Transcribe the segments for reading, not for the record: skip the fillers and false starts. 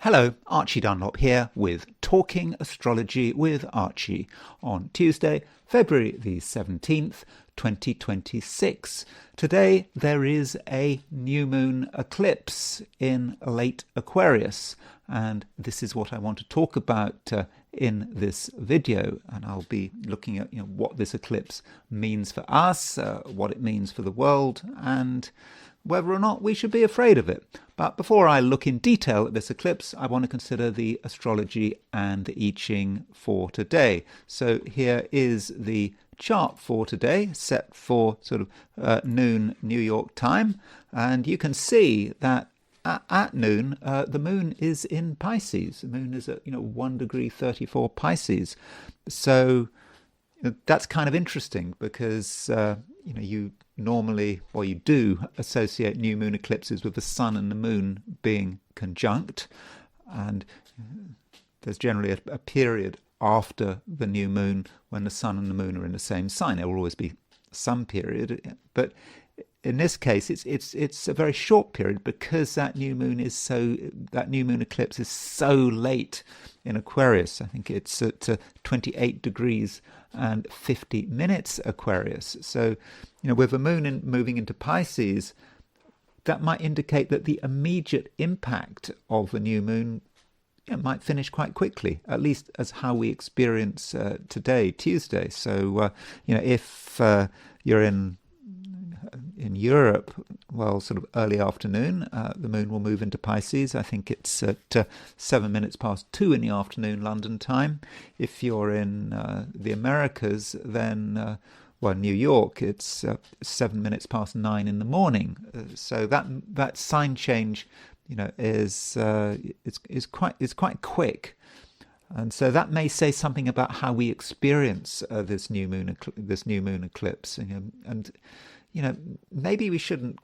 Hello, Archie Dunlop here with Talking Astrology with Archie on Tuesday, February the 17th, 2026. Today there is a new moon eclipse in late Aquarius, and this is what I want to talk about in this video. And I'll be looking at what this eclipse means for us, what it means for the world, and whether or not we should be afraid of it. But before I look in detail at this eclipse, I want to consider the astrology and the I Ching for today. So here is the chart for today, set for sort of noon New York time. And you can see that at noon, the moon is in Pisces. The moon is at 1 degree 34 Pisces. So that's kind of interesting because you normally, or you do associate new moon eclipses with the sun and the moon being conjunct, and there's generally a period after the new moon when the sun and the moon are in the same sign. There will always be some period, but in this case it's a very short period because that new moon eclipse is so late in Aquarius. I think it's at 28 degrees and 50 minutes Aquarius. So with the moon moving into Pisces, that might indicate that the immediate impact of the new moon might finish quite quickly, at least as how we experience today, Tuesday. So if you're in Europe, well, sort of early afternoon, the moon will move into Pisces. I think it's at 7 minutes past 2 in the afternoon, London time. If you're in the Americas, then New York, it's 7 minutes past 9 in the morning. So that sign change, is quite quick. And so that may say something about how we experience this new moon eclipse. And maybe we shouldn't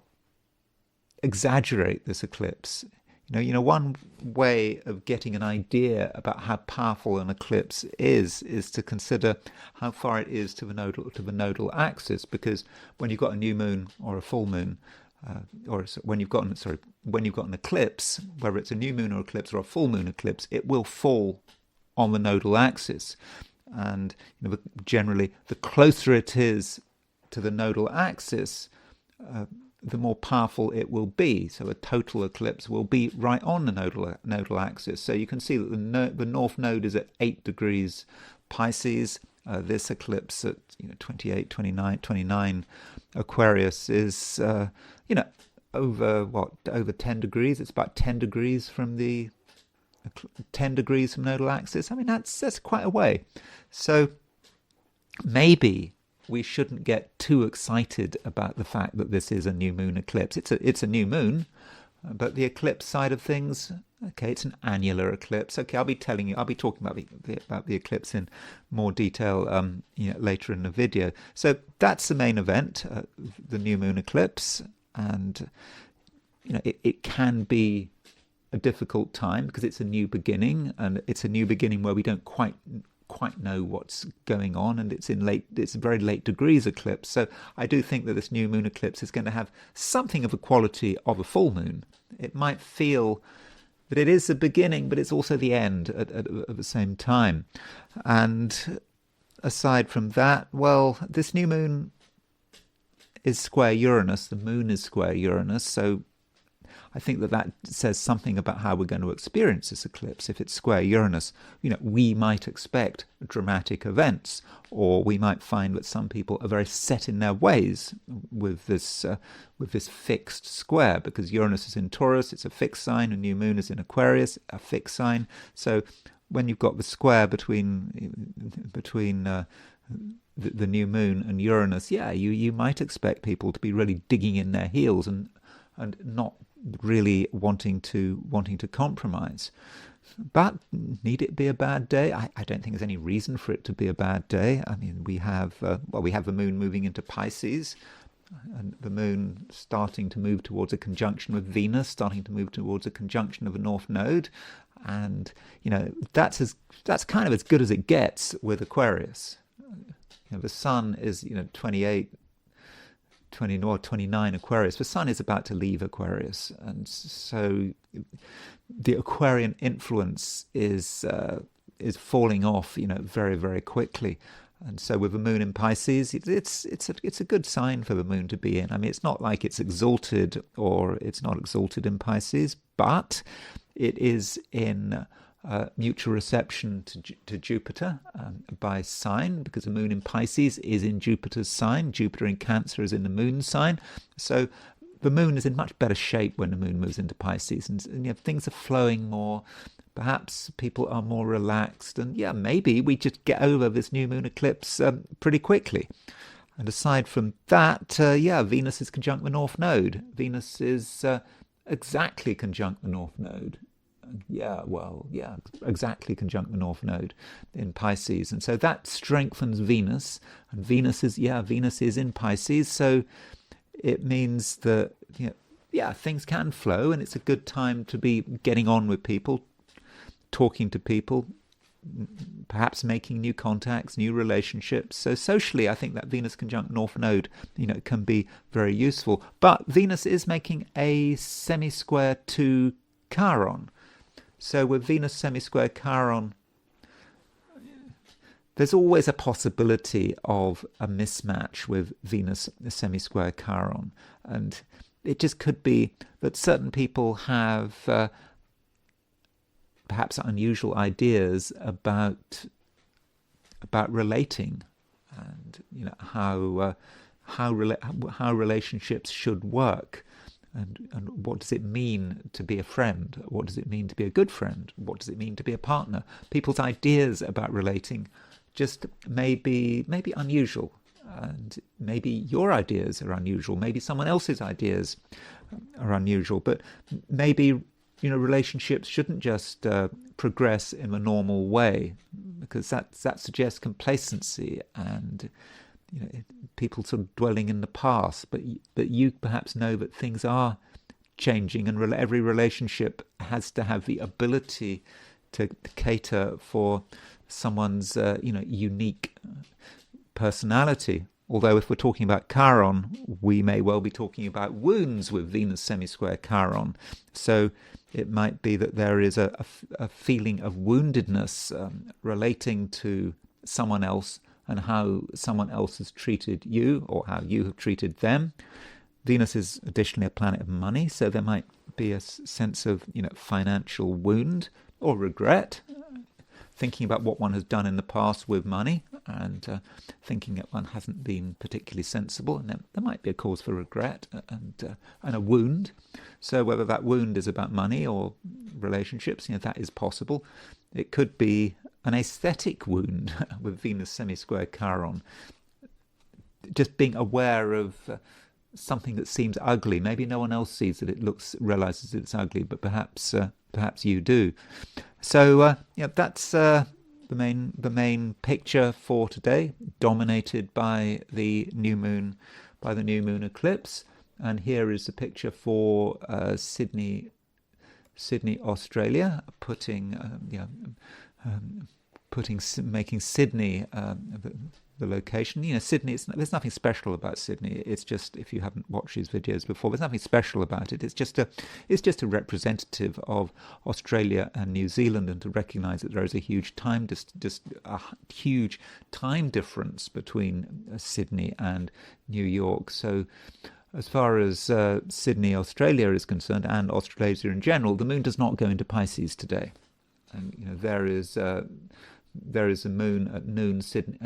exaggerate this eclipse. One way of getting an idea about how powerful an eclipse is to consider how far it is to the nodal axis. Because when you've got a new moon or a full moon, when you've got an eclipse, whether it's a new moon or eclipse or a full moon eclipse, it will fall on the nodal axis. And generally, the closer it is to the nodal axis, the more powerful it will be. So a total eclipse will be right on the nodal axis. So you can see that the north node is at 8 degrees Pisces. This eclipse at 28, 29 Aquarius is over 10 degrees. It's about 10 degrees from the 10 degrees from nodal axis. I mean, that's quite a way. So maybe we shouldn't get too excited about the fact that this is a new moon eclipse. It's a new moon, but the eclipse side of things, okay, it's an annular eclipse. Okay, I'll be talking about the eclipse in more detail later in the video. So that's the main event, the new moon eclipse, and it can be a difficult time because it's a new beginning, and it's a new beginning where we don't quite know what's going on, and it's a very late degrees eclipse. So I do think that this new moon eclipse is going to have something of a quality of a full moon. It might feel that it is the beginning, but it's also the end at the same time. And aside from that, well, this new moon is square Uranus. The moon is square Uranus, so I think that says something about how we're going to experience this eclipse. If it's square Uranus, we might expect dramatic events, or we might find that some people are very set in their ways with this fixed square, because Uranus is in Taurus, it's a fixed sign, and new moon is in Aquarius, a fixed sign. So when you've got the square between the new moon and Uranus, you might expect people to be really digging in their heels and not really wanting to compromise. But need it be a bad day? I don't think there's any reason for it to be a bad day. I mean, we have the moon moving into Pisces, and the moon starting to move towards a conjunction with Venus, starting to move towards a conjunction of a north node, and that's kind of as good as it gets with Aquarius. The sun is 28 29 Aquarius. The sun is about to leave Aquarius, and so the Aquarian influence is falling off, very, very quickly. And so with the moon in Pisces, it's a good sign for the moon to be in. I mean, it's not like it's exalted or it's not exalted in Pisces, but it is in mutual reception to Jupiter by sign, because the moon in Pisces is in Jupiter's sign. Jupiter in Cancer is in the moon sign. So the moon is in much better shape when the moon moves into Pisces, and things are flowing more. Perhaps people are more relaxed, and maybe we just get over this new moon eclipse pretty quickly. And aside from that, Venus is conjunct the North Node. Venus is exactly conjunct the North Node. Exactly conjunct the North Node in Pisces, and so that strengthens Venus. And Venus is in Pisces, so it means that things can flow, and it's a good time to be getting on with people, talking to people, perhaps making new contacts, new relationships. So socially, I think that Venus conjunct North Node, can be very useful. But Venus is making a semi-square to Chiron. So with Venus semi-square Chiron, there's always a possibility of a mismatch with Venus semi-square Chiron. And it just could be that certain people have perhaps unusual ideas about relating, and how relationships should work, and what does it mean to be a friend? What does it mean to be a good friend? What does it mean to be a partner? People's ideas about relating just may be unusual, and maybe your ideas are unusual. Maybe someone else's ideas are unusual, but maybe relationships shouldn't just progress in a normal way, because that suggests complacency and people sort of dwelling in the past. But you perhaps know that things are changing, and every relationship has to have the ability to cater for someone's unique personality. Although if we're talking about Chiron, we may well be talking about wounds with Venus semi-square Chiron. So it might be that there is a feeling of woundedness relating to someone else, and how someone else has treated you, or how you have treated them. Venus is additionally a planet of money, so there might be a sense of financial wound or regret, thinking about what one has done in the past with money, and thinking that one hasn't been particularly sensible, and there might be a cause for regret and a wound. So whether that wound is about money or relationships, that is possible. It could be an aesthetic wound with Venus semi-square Chiron, just being aware of something that seems ugly. Maybe no one else sees that realizes it's ugly, but perhaps you do. So that's the main picture for today, dominated by the new moon eclipse. And here is the picture for Sydney, Australia, making Sydney the location. Sydney, there's nothing special about Sydney. It's just, if you haven't watched these videos before, there's nothing special about it. It's just a representative of Australia and New Zealand, and to recognise that there is a huge time difference between Sydney and New York. So as far as Sydney, Australia is concerned, and Australasia in general, the moon does not go into Pisces today. And there is a moon at noon Sydney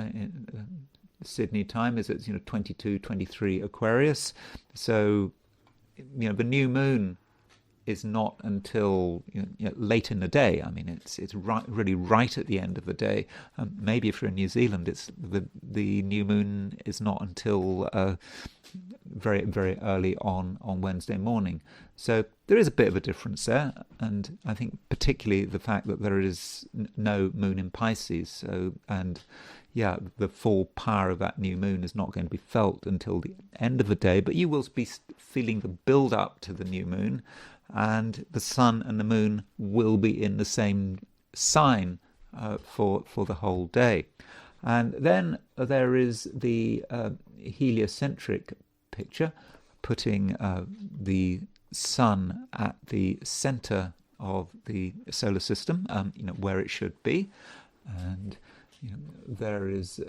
time, is at 22-23 Aquarius. So the new moon is not until late in the day. I mean, it's really right at the end of the day. Maybe if you're in New Zealand, it's the new moon is not until very, very early on Wednesday morning. So there is a bit of a difference there, and I think particularly the fact that there is no moon in Pisces. So, and the full power of that new moon is not going to be felt until the end of the day, but you will be feeling the build up to the new moon, and the sun and the moon will be in the same sign for the whole day. And then there is the heliocentric picture, putting the sun at the center of the solar system, where it should be. And there is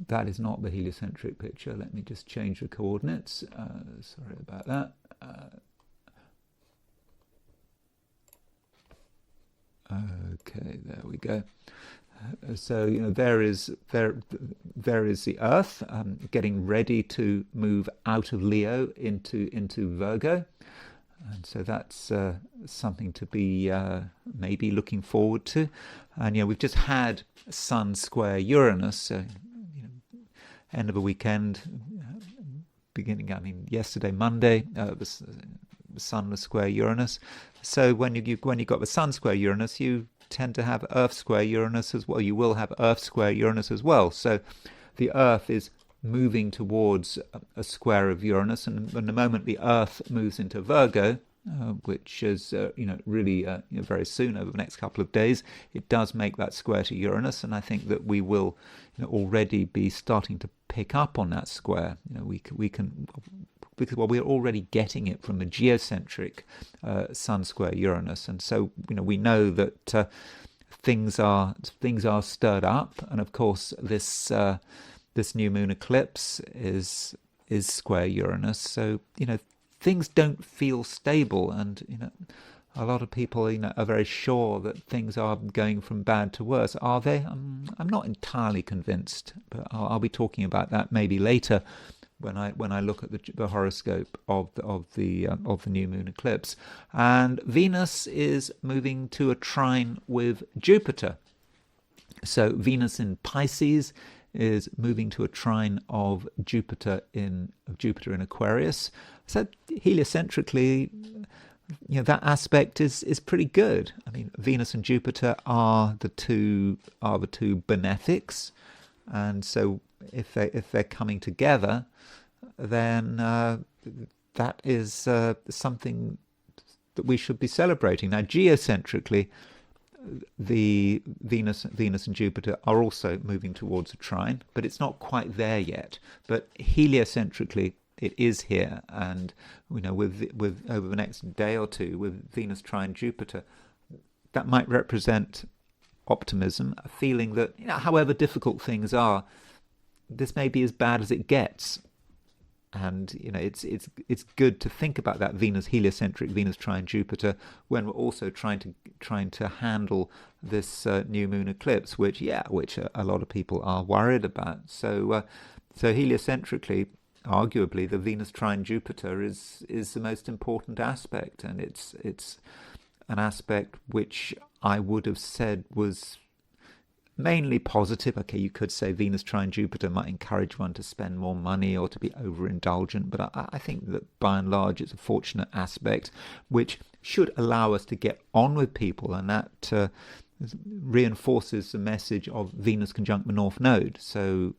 that is not the heliocentric picture. Let me just change the coordinates. Sorry about that. Okay, there we go. So there is the Earth getting ready to move out of Leo into Virgo, and so that's something to be maybe looking forward to. And we've just had Sun square Uranus, so end of a weekend, yesterday, Monday, the Sun was square Uranus. So when you got the Sun square Uranus, you tend to have Earth square Uranus as well. You will have Earth square Uranus as well. So the Earth is moving towards a square of Uranus, and the moment the Earth moves into Virgo, which is really very soon, over the next couple of days, it does make that square to Uranus, and I think that we will already be starting to pick up on that square. We can, because we're already getting it from the geocentric Sun square Uranus, and so we know that things are stirred up, and of course this new moon eclipse is square Uranus, so things don't feel stable, and a lot of people are very sure that things are going from bad to worse. Are they? I'm not entirely convinced, but I'll be talking about that maybe later when I look at the horoscope of the new moon eclipse. And Venus is moving to a trine with Jupiter. So Venus in Pisces is moving to a trine of Jupiter in Aquarius. So heliocentrically, that aspect is pretty good. I mean, Venus and Jupiter are the two benefics, and so if they're coming together, then that is something that we should be celebrating. Now, geocentrically, the Venus and Jupiter are also moving towards a trine, but it's not quite there yet. But heliocentrically, it is here, and with over the next day or two, with Venus trine Jupiter, that might represent optimism, a feeling that however difficult things are, this may be as bad as it gets. And it's good to think about that heliocentric Venus trine Jupiter when we're also trying to handle this new moon eclipse, which a lot of people are worried about. So heliocentrically, arguably, the Venus trine Jupiter is the most important aspect, and it's an aspect which I would have said was mainly positive. Okay, you could say Venus trine Jupiter might encourage one to spend more money or to be overindulgent, but I think that by and large it's a fortunate aspect which should allow us to get on with people, and that reinforces the message of Venus conjunct the North Node. So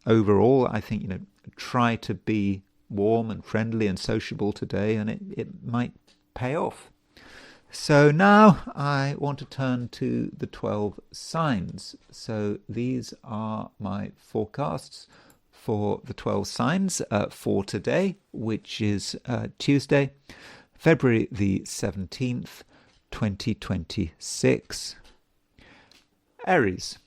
overall, I think try to be warm and friendly and sociable today, and it might pay off. So now I want to turn to the 12 signs. So these are my forecasts for the 12 signs for today, which is Tuesday, February the 17th, 2026. Aries.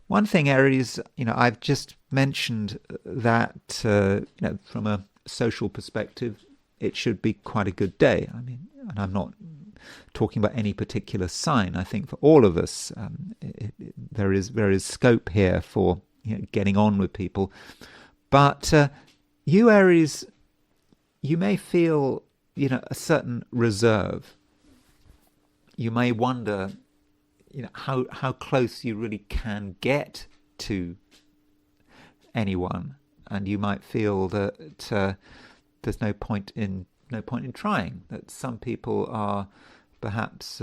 One thing, Aries, I've just mentioned that, from a social perspective, it should be quite a good day. I mean, and I'm not talking about any particular sign. I think for all of us, there is scope here for getting on with people. But you, Aries, you may feel a certain reserve. You may wonder how close you really can get to anyone, and you might feel that there's no point in trying, that some people are perhaps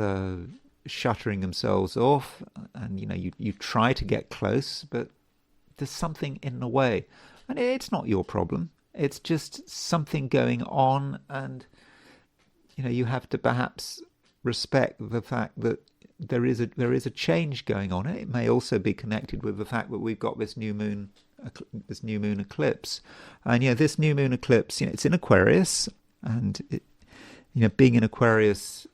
shuttering themselves off, and you try to get close, but there's something in the way, and it's not your problem. It's just something going on, and you have to perhaps respect the fact that there is a change going on. It may also be connected with the fact that we've got this new moon this new moon eclipse. And this new moon eclipse, it's in Aquarius, and being in Aquarius,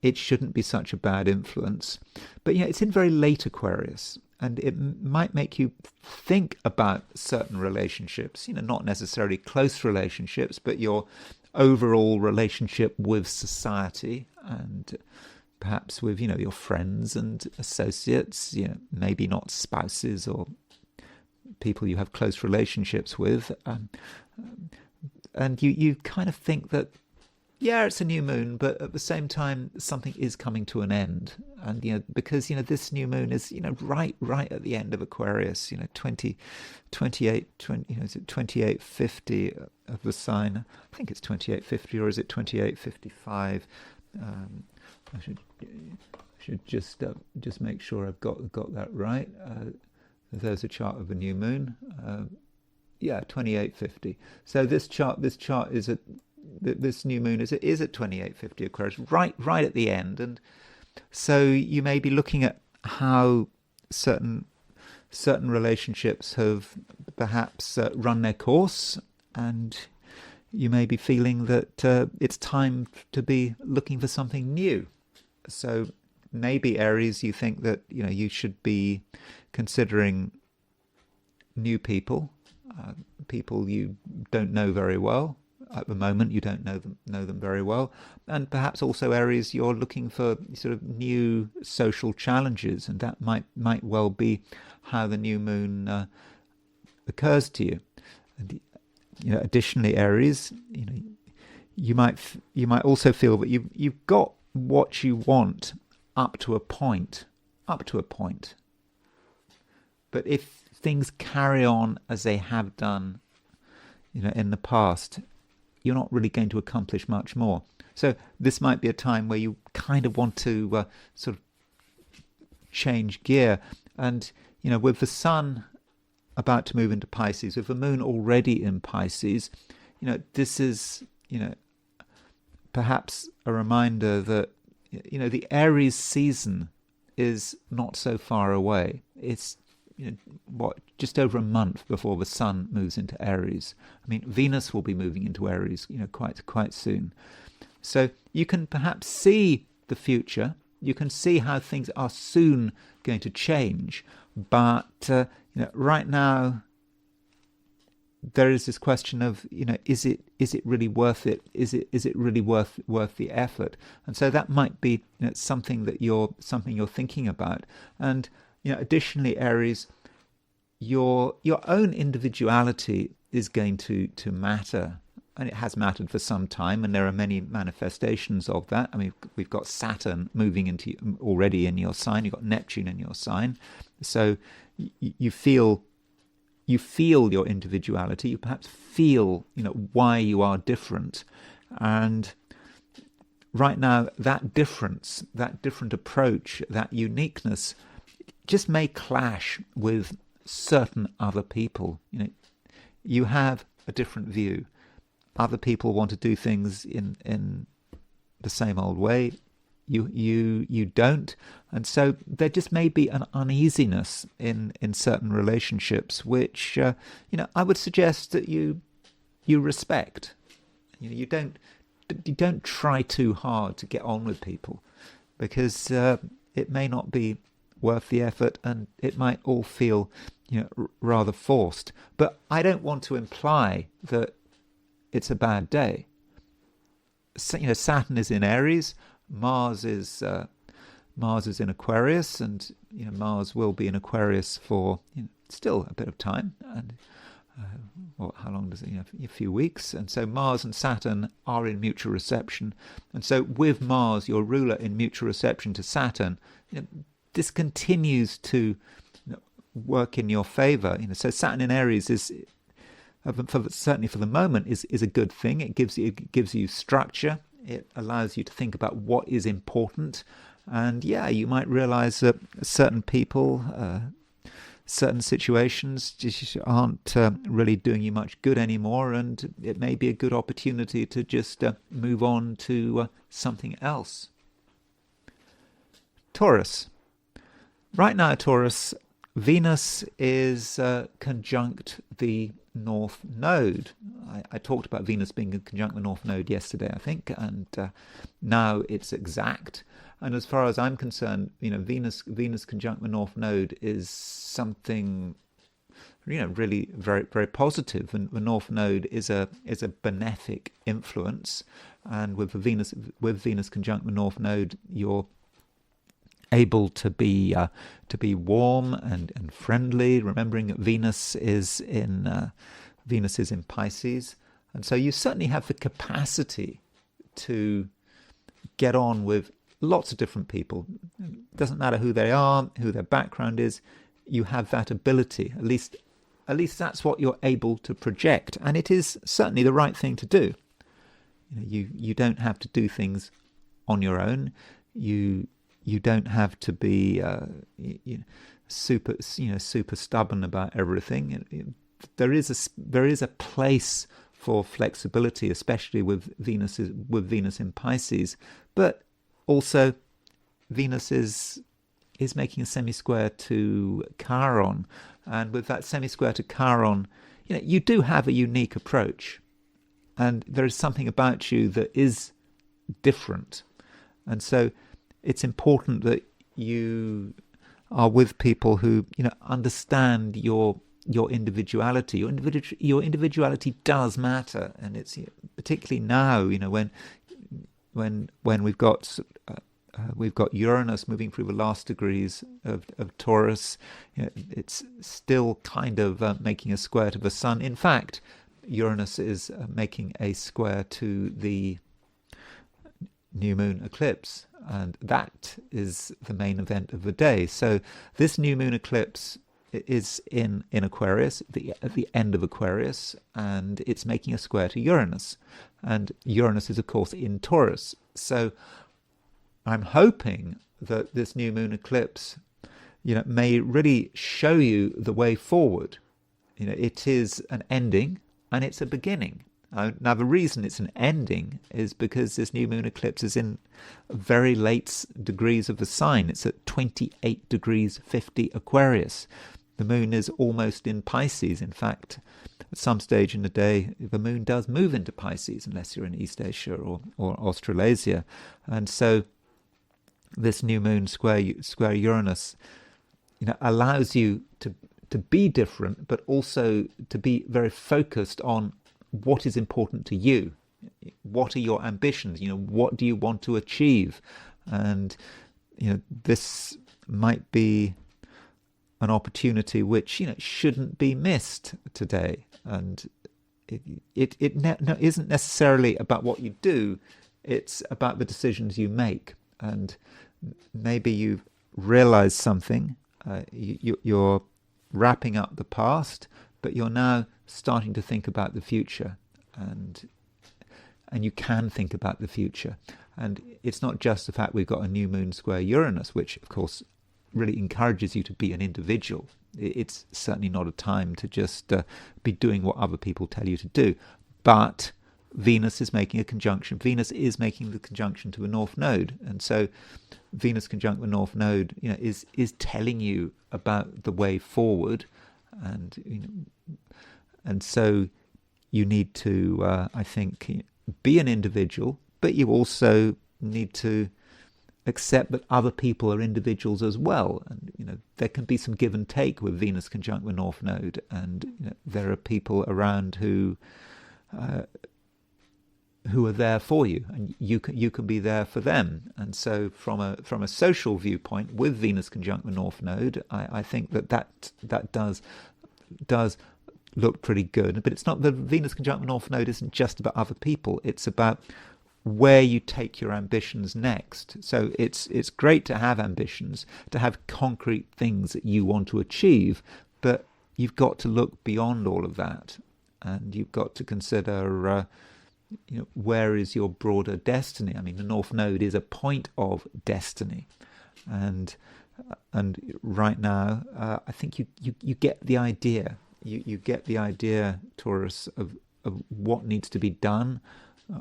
it shouldn't be such a bad influence. But it's in very late Aquarius, and it might make you think about certain relationships, not necessarily close relationships, but your overall relationship with society, and perhaps with your friends and associates, maybe not spouses or people you have close relationships with, and you kind of think that it's a new moon, but at the same time something is coming to an end, and because this new moon is right at the end of Aquarius, 2850 of the sign. I think it's 2850, or is it 2855? I should just make sure I've got that right. There's a chart of a new moon. 2850. So this chart is at this new moon is at 2850 Aquarius, right at the end, and so you may be looking at how certain relationships have perhaps run their course, and you may be feeling that it's time to be looking for something new. So maybe, Aries, you think that you should be considering new people, people you don't know very well. At the moment, you don't know them very well, and perhaps also, Aries, you're looking for sort of new social challenges, and that might well be how the new moon occurs to you. And additionally, Aries, you might also feel that you've got what you want up to a point. But if things carry on as they have done, in the past, you're not really going to accomplish much more. So this might be a time where you kind of want to sort of change gear. And, with the sun about to move into Pisces, with the moon already in Pisces, this is, perhaps a reminder that, the Aries season is not so far away. It's, just over a month before the sun moves into Aries. I mean, Venus will be moving into Aries, quite soon. So you can perhaps see the future. You can see how things are soon going to change. But right now, there is this question of, is it really worth it? Is it really worth the effort? And so that might be something you're thinking about. And additionally, Aries, your own individuality is going to matter, and it has mattered for some time, and there are many manifestations of that. I mean, we've got Saturn moving already in your sign. You've got Neptune in your sign, so you feel your individuality. You perhaps feel why you are different, and right now that difference, that different approach, that uniqueness just may clash with certain other people. You have a different view. Other people want to do things in the same old way. You don't, and so there just may be an uneasiness in certain relationships, which I would suggest that you respect. You don't try too hard to get on with people, because it may not be worth the effort, and it might all feel rather forced. But I don't want to imply that it's a bad day. So, Saturn is in Aries, Mars is in Aquarius, and Mars will be in Aquarius for still a bit of time, and how long does it? A few weeks. And so Mars and Saturn are in mutual reception, and so with Mars, your ruler, in mutual reception to Saturn, this continues to work in your favour. So Saturn in Aries is, certainly for the moment, is a good thing. It gives you structure. It allows you to think about what is important, and you might realise that certain people, certain situations just aren't really doing you much good anymore, and it may be a good opportunity to just move on to something else. Taurus. Right now, Taurus, Venus is conjunct the North Node. I talked about Venus being conjunct the North Node yesterday, I think, and now it's exact. And as far as I'm concerned, Venus conjunct the North Node is something really very very positive. And the North Node is a benefic influence, and with Venus conjunct the North Node, you're able to be warm and friendly. Remembering that Venus is in Pisces, and so you certainly have the capacity to get on with lots of different people. It doesn't matter who they are, who their background is. You have that ability. At least that's what you're able to project, and it is certainly the right thing to do. You don't have to do things on your own. You don't have to be super stubborn about everything. There is a place for flexibility, especially with Venus in Pisces, but also Venus is making a semi-square to Chiron, and with that semi-square to Chiron, you do have a unique approach, and there is something about you that is different, and so it's important that you are with people who understand your individuality. Your individuality does matter, and it's particularly now, when we've got Uranus moving through the last degrees of Taurus. It's still kind of making a square to the Sun. In fact, Uranus is making a square to the new moon eclipse, and that is the main event of the day. So this new moon eclipse is in Aquarius, at the end of Aquarius, and it's making a square to Uranus, and Uranus is of course in Taurus. So I'm hoping that this new moon eclipse may really show you the way forward. It is an ending and it's a beginning. Now, the reason it's an ending is because this new moon eclipse is in very late degrees of the sign. It's at 28 degrees 50 Aquarius. The moon is almost in Pisces. In fact, at some stage in the day, the moon does move into Pisces, unless you're in East Asia or Australasia. And so this new moon square Uranus allows you to be different, but also to be very focused on what is important to you. What are your ambitions? What do you want to achieve? And this might be an opportunity which shouldn't be missed today. And it isn't necessarily about what you do; it's about the decisions you make. And maybe you've realized something. You're wrapping up the past, but you're now starting to think about the future, and you can think about the future. And it's not just the fact we've got a new moon square Uranus, which of course really encourages you to be an individual. It's certainly not a time to just be doing what other people tell you to do. But Venus is making a conjunction. Venus is making the conjunction to the North Node, and so Venus conjunct the North Node, is telling you about the way forward, and so you need to, I think, be an individual, but you also need to accept that other people are individuals as well, and there can be some give and take with Venus conjunct the North Node, and there are people around who are there for you, and you can be there for them. And so from a social viewpoint, with Venus conjunct the North Node, I think that does look pretty good. But it's not, the Venus conjunct the North Node isn't just about other people. It's about where you take your ambitions next. So it's great to have ambitions, to have concrete things that you want to achieve, but you've got to look beyond all of that, and you've got to consider where is your broader destiny. I mean, the North Node is a point of destiny, and right now, I think you get the idea. You get the idea, Taurus, of what needs to be done,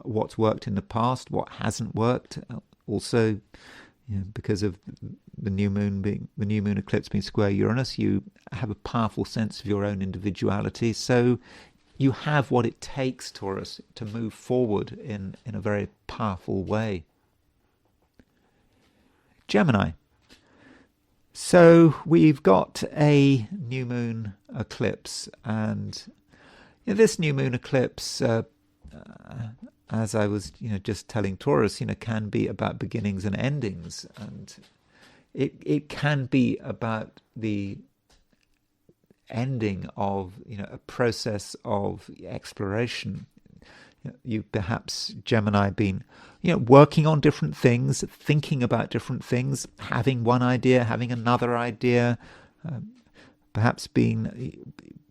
what's worked in the past, what hasn't worked. Also, because of the new moon eclipse being square Uranus, you have a powerful sense of your own individuality. So you have what it takes, Taurus, to move forward in a very powerful way. Gemini. So we've got a new moon eclipse, and this new moon eclipse, as I was just telling Taurus, can be about beginnings and endings, and it can be about the ending of a process of exploration. You perhaps, Gemini, been working on different things, thinking about different things, having one idea, having another idea, perhaps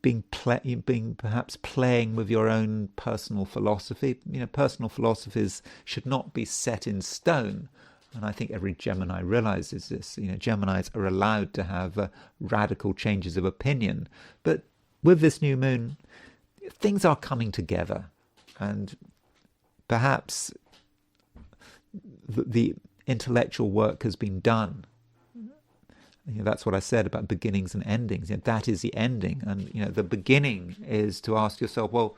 perhaps playing with your own personal philosophy. Personal philosophies should not be set in stone, and I think every Gemini realizes this. Geminis are allowed to have radical changes of opinion, but with this new moon, things are coming together, and perhaps the intellectual work has been done. That's what I said about beginnings and endings. That is the ending, and the beginning is to ask yourself, well,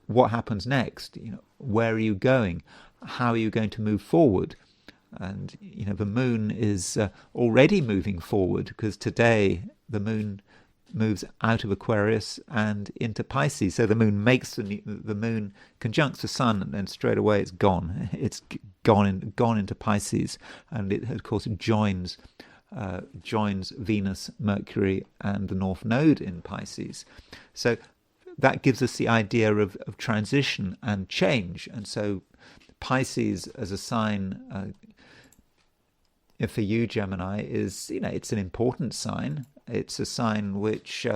what happens next? Where are you going? How are you going to move forward? And the moon is already moving forward, because today the moon moves out of Aquarius and into Pisces. So the moon makes the moon conjuncts the sun, and then straight away it's gone. It's gone into Pisces, and it of course joins Venus, Mercury, and the North Node in Pisces. So that gives us the idea of transition and change. And so Pisces as a sign for you, Gemini, is it's an important sign. It's a sign which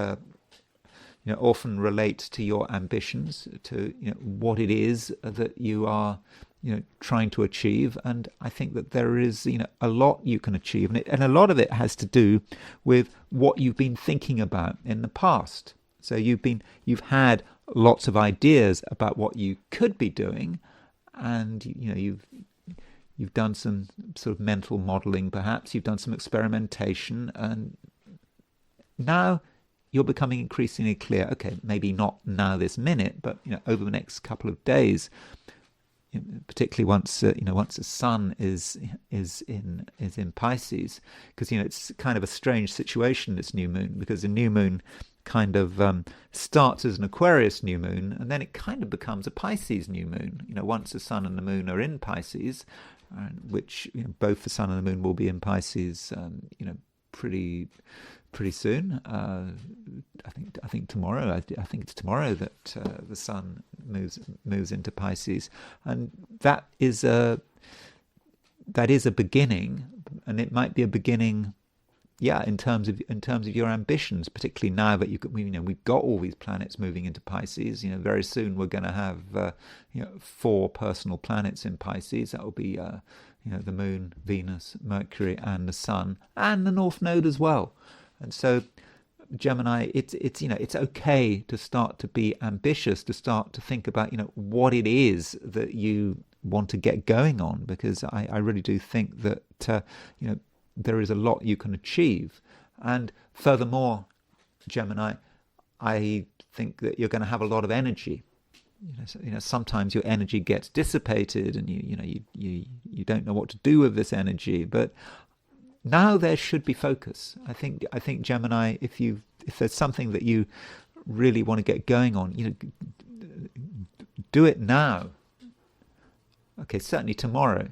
often relates to your ambitions, to what it is that you are trying to achieve. And I think that there is a lot you can achieve, and a lot of it has to do with what you've been thinking about in the past. So you've had lots of ideas about what you could be doing, and you've done some sort of mental modeling, perhaps you've done some experimentation, and now you're becoming increasingly clear. Okay, maybe not now this minute, but over the next couple of days, particularly once the sun is in Pisces, because it's kind of a strange situation, this new moon, because the new moon kind of starts as an Aquarius new moon, and then it kind of becomes a Pisces new moon. Once the sun and the moon are in Pisces, which both the sun and the moon will be in Pisces, pretty soon. I think tomorrow. I think it's tomorrow that the sun moves into Pisces, and that is a beginning, and it might be a beginning. Yeah, in terms of your ambitions, particularly now that we've got all these planets moving into Pisces. Very soon we're going to have 4 personal planets in Pisces. That will be the moon, Venus, Mercury, and the sun, and the North Node as well. And so, Gemini, it's okay to start to be ambitious, to start to think about what it is that you want to get going on, because I really do think that there is a lot you can achieve. And furthermore, Gemini, I think that you're going to have a lot of energy. Sometimes your energy gets dissipated, and you don't know what to do with this energy. But now there should be focus. I think Gemini, if there's something that you really want to get going on, do it now. Okay, certainly tomorrow.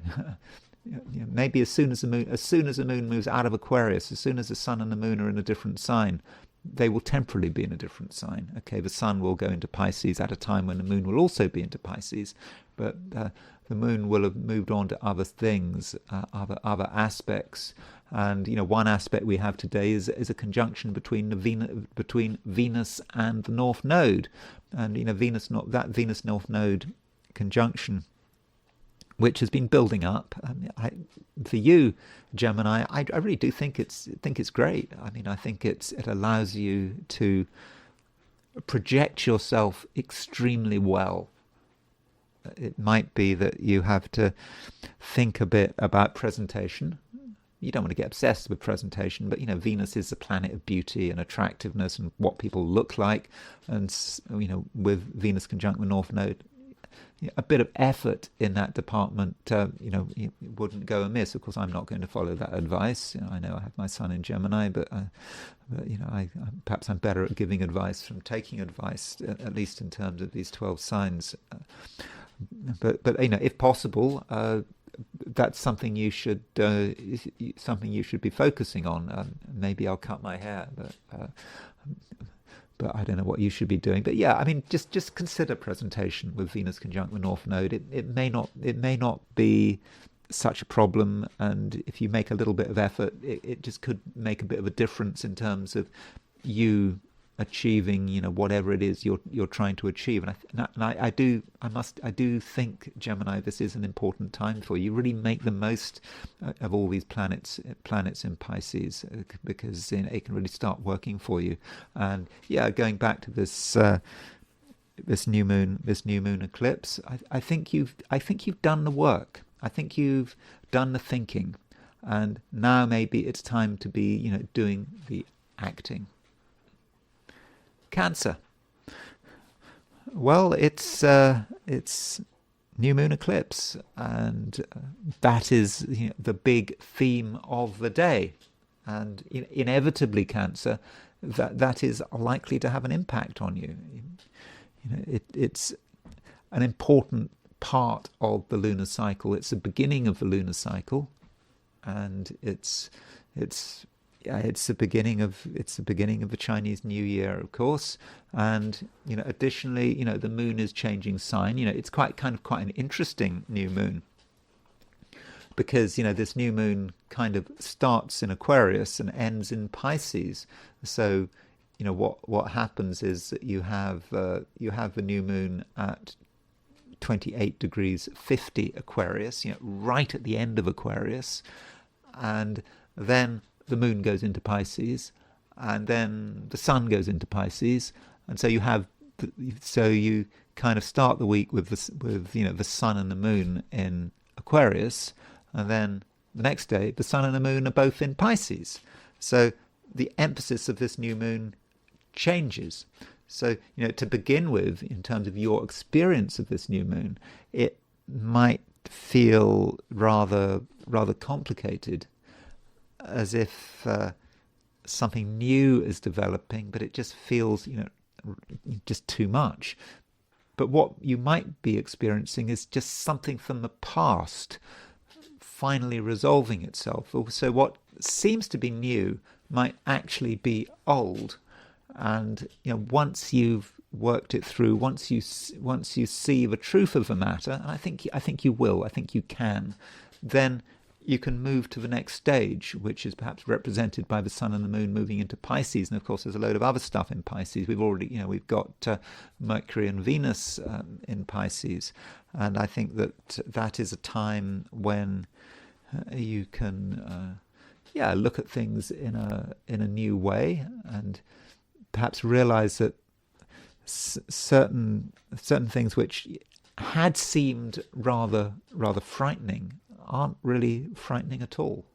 Maybe as soon as the moon moves out of Aquarius, as soon as the sun and the moon are in a different sign, they will temporarily be in a different sign. Okay, the sun will go into Pisces at a time when the moon will also be into Pisces, but the moon will have moved on to other things, other aspects. And one aspect we have today is a conjunction between Venus and the North Node, and that Venus North Node conjunction, which has been building up. For you, Gemini, I really do think it's great. I think it allows you to project yourself extremely well. It might be that you have to think a bit about presentation. you don't want to get obsessed with presentation, but Venus is the planet of beauty and attractiveness and what people look like, and with Venus conjunct the North Node, a bit of effort in that department, wouldn't go amiss. Of course, I'm not going to follow that advice. I know I have my sun in Gemini, but perhaps I'm better at giving advice from taking advice, at least in terms of these 12 signs. But if possible, that's something you should be focusing on. Maybe I'll cut my hair, but I don't know what you should be doing. But yeah, I mean, just consider presentation with Venus conjunct the North Node. It may not be such a problem, and if you make a little bit of effort, it just could make a bit of a difference in terms of you achieving whatever it is you're trying to achieve. And I do think, Gemini, this is an important time for you. Really make the most of all these planets in Pisces, because it can really start working for you. And yeah, going back to this new moon eclipse, I think you've done the work. I think you've done the thinking, and now maybe it's time to be doing the acting. Cancer. Well, it's new moon eclipse, and that is the big theme of the day, and inevitably, Cancer, that is likely to have an impact on you. It's an important part of the lunar cycle. It's the beginning of the lunar cycle, and it's the beginning of the Chinese New Year, of course. And additionally, the moon is changing sign. It's quite an interesting new moon, because this new moon kind of starts in Aquarius and ends in Pisces. So what happens is that you have the new moon at 28 degrees 50 Aquarius, right at the end of Aquarius, and then the moon goes into Pisces, and then the sun goes into Pisces, and so you kind of start the week with the sun and the moon in Aquarius, and then the next day the sun and the moon are both in Pisces. So the emphasis of this new moon changes. So to begin with, in terms of your experience of this new moon, it might feel rather complicated, as if something new is developing, but it just feels just too much. But what you might be experiencing is just something from the past finally resolving itself. So what seems to be new might actually be old, and once you've worked it through, once you see the truth of the matter, and I think you will, I think you can, then you can move to the next stage, which is perhaps represented by the sun and the moon moving into Pisces. And of course, there's a load of other stuff in Pisces. We've got Mercury and Venus in Pisces, and I think that is a time when you can look at things in a new way, and perhaps realize that certain things which had seemed rather frightening aren't really frightening at all.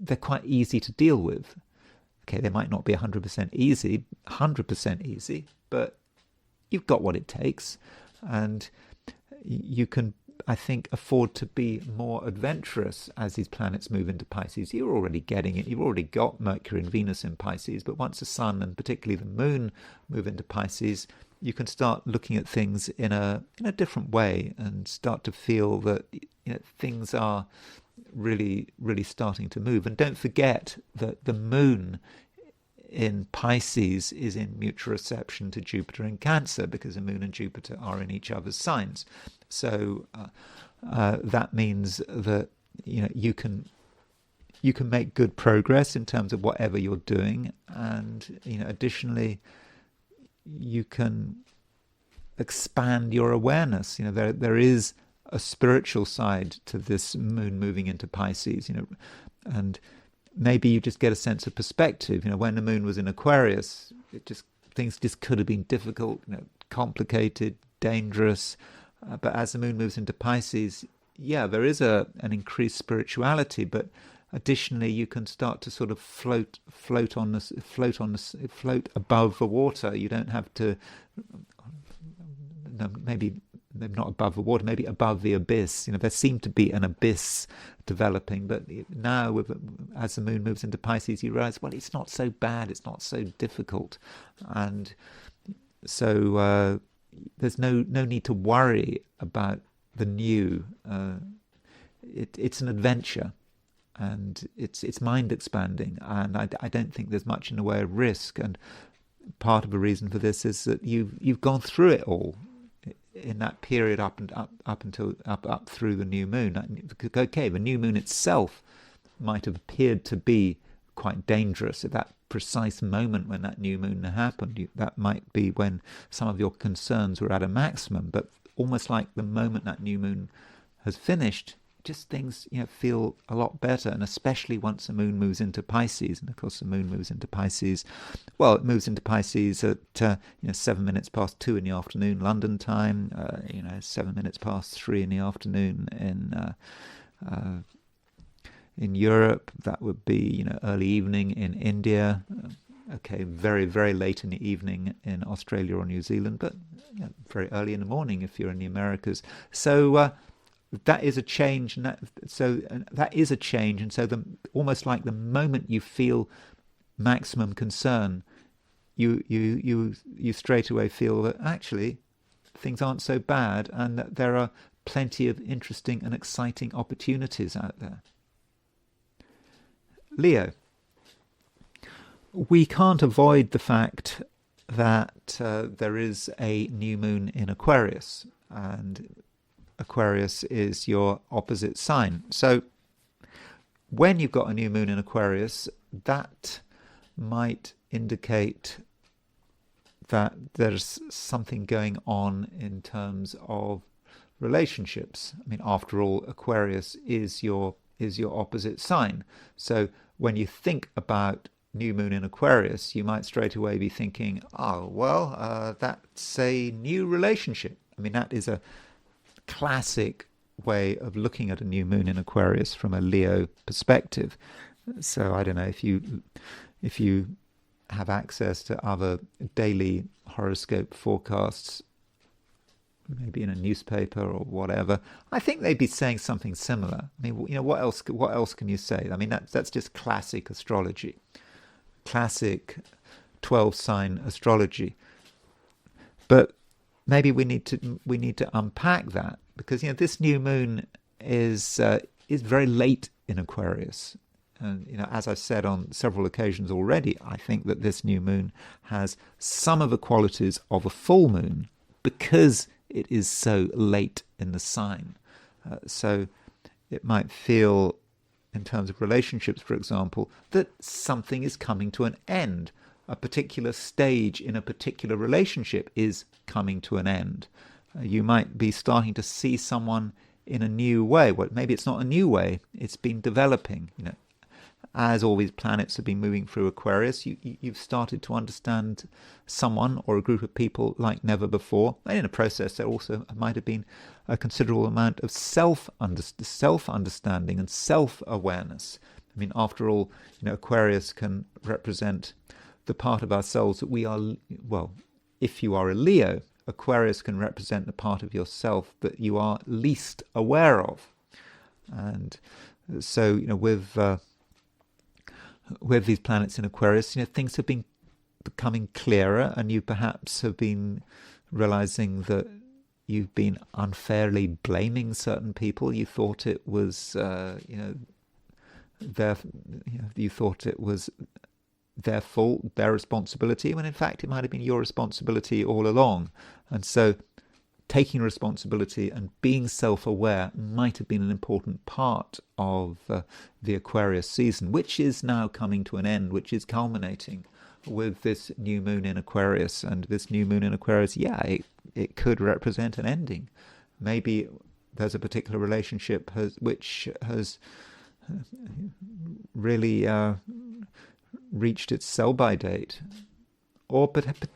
They're quite easy to deal with. Okay, they might not be 100% easy, but you've got what it takes, and you can, I think, afford to be more adventurous as these planets move into Pisces. You're already getting it. You've already got Mercury and Venus in Pisces, but once the sun and particularly the moon move into Pisces, you can start looking at things in a different way, and start to feel that things are really starting to move. And don't forget that the moon in Pisces is in mutual reception to Jupiter in Cancer, because the moon and Jupiter are in each other's signs. So that means that you can make good progress in terms of whatever you're doing, and additionally you can expand your awareness. There is a spiritual side to this moon moving into Pisces, and maybe you just get a sense of perspective. When the moon was in Aquarius, things just could have been difficult, complicated, dangerous. But as the moon moves into Pisces, there is an increased spirituality, but additionally, you can start to sort of float above the water. You don't have to, no, maybe not above the water, maybe above the abyss. There seemed to be an abyss developing, but now, as the moon moves into Pisces, you realize, well, it's not so bad, it's not so difficult, and so there's no need to worry about the new. It's an adventure, and it's mind expanding, and I don't think there's much in the way of risk. And part of the reason for this is that you've gone through it all in that period up through the new moon. Okay, the new moon itself might have appeared to be quite dangerous at that precise moment when that new moon happened. That might be when some of your concerns were at a maximum, but almost like the moment that new moon has finished, just things feel a lot better. And especially once the moon moves into Pisces, and of course the moon moves into Pisces, well, it moves into Pisces at 7 minutes past 2 in the afternoon London time, 7 minutes past 3 in the afternoon in Europe. That would be early evening in India, okay, very, very late in the evening in Australia or New Zealand, but very early in the morning if you're in the Americas. So that is a change, and so almost like the moment you feel maximum concern, you straight away feel that actually things aren't so bad, and that there are plenty of interesting and exciting opportunities out there. Leo, we can't avoid the fact that there is a new moon in Aquarius, and Aquarius is your opposite sign. So when you've got a new moon in Aquarius, that might indicate that there's something going on in terms of relationships. I mean, after all, Aquarius is your opposite sign. So when you think about new moon in Aquarius, you might straight away be thinking, oh, well, that's a new relationship. I mean, that is a classic way of looking at a new moon in Aquarius from a Leo perspective. So I don't know if you have access to other daily horoscope forecasts, maybe in a newspaper or whatever. I think they'd be saying something similar. I mean, what else can you say? I mean, that's just classic astrology, classic 12-sign astrology. But maybe we need to unpack that, because this new moon is very late in Aquarius, and as I've said on several occasions already, I think that this new moon has some of the qualities of a full moon because it is so late in the sign. So it might feel, in terms of relationships, for example, that something is coming to an end. A particular stage in a particular relationship is coming to an end. You might be starting to see someone in a new way. Well, maybe it's not a new way, it's been developing. As all these planets have been moving through Aquarius, you've started to understand someone or a group of people like never before. And in a process, there also might have been a considerable amount of self-understanding and self-awareness. I mean, after all, Aquarius can represent the part of ourselves that we are, well, if you are a Leo, Aquarius can represent the part of yourself that you are least aware of. And so, with these planets in Aquarius, things have been becoming clearer, and you perhaps have been realizing that you've been unfairly blaming certain people. You thought it was, you thought it was their fault, their responsibility, when in fact it might have been your responsibility all along. And so taking responsibility and being self-aware might have been an important part of the Aquarius season, which is now coming to an end, which is culminating with this new moon in Aquarius. And this new moon in Aquarius, it could represent an ending. Maybe there's a particular relationship which has really reached its sell-by date. Or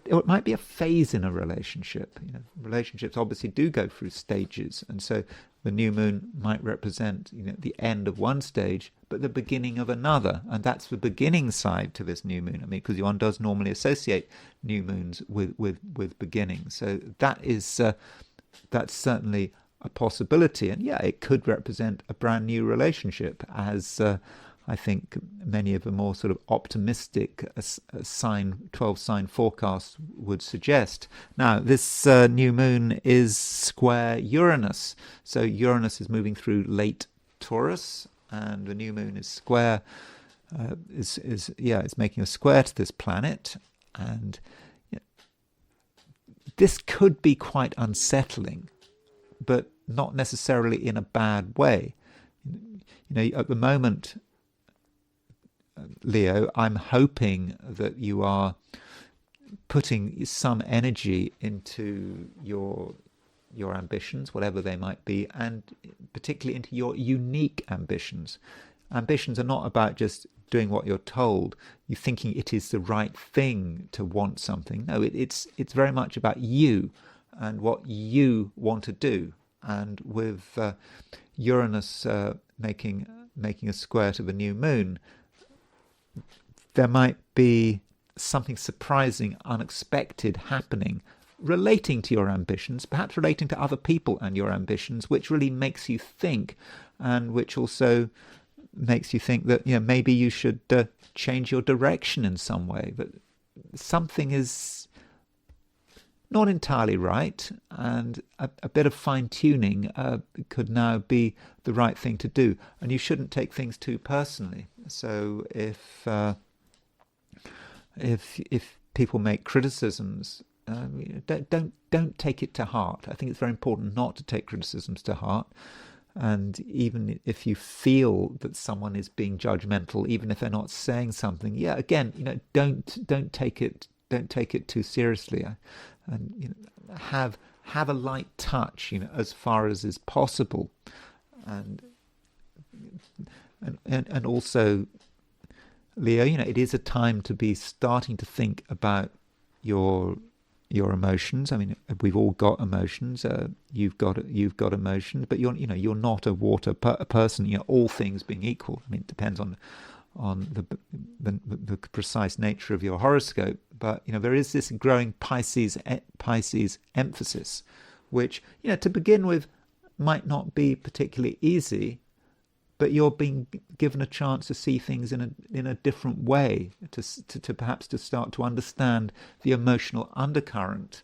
it might be a phase in a relationship. Relationships obviously do go through stages, and so The new moon might represent, the end of one stage, but the beginning of another, and that's the beginning side to this new moon. I mean, because one does normally associate new moons with beginnings, so that's certainly a possibility. And yeah, it could represent a brand new relationship, as I think many of the more sort of optimistic 12-sign forecasts would suggest. Now, this new moon is square Uranus. So Uranus is moving through late Taurus, and the new moon is square, it's making a square to this planet. And this could be quite unsettling, but not necessarily in a bad way. At the moment, Leo, I'm hoping that you are putting some energy into your ambitions, whatever they might be, and particularly into your unique ambitions. Ambitions are not about just doing what you're told, you thinking it is the right thing to want something. No, it's very much about you and what you want to do. And with Uranus making a square to the new moon, there might be something surprising, unexpected happening relating to your ambitions, perhaps relating to other people and your ambitions, which really makes you think, and which also makes you think that maybe you should change your direction in some way, that something is not entirely right, and a bit of fine-tuning could now be the right thing to do, and you shouldn't take things too personally. So if people make criticisms, don't take it to heart. I think it's very important not to take criticisms to heart. And even if you feel that someone is being judgmental, even if they're not saying something, don't take it too seriously, and have a light touch, as far as is possible, and also, Leo, it is a time to be starting to think about your emotions. I mean, we've all got emotions. You've got emotions, but you're not a water person. All things being equal. I mean, it depends on the precise nature of your horoscope. But there is this growing Pisces emphasis, which to begin with might not be particularly easy, but you're being given a chance to see things in a different way, to perhaps to start to understand the emotional undercurrent.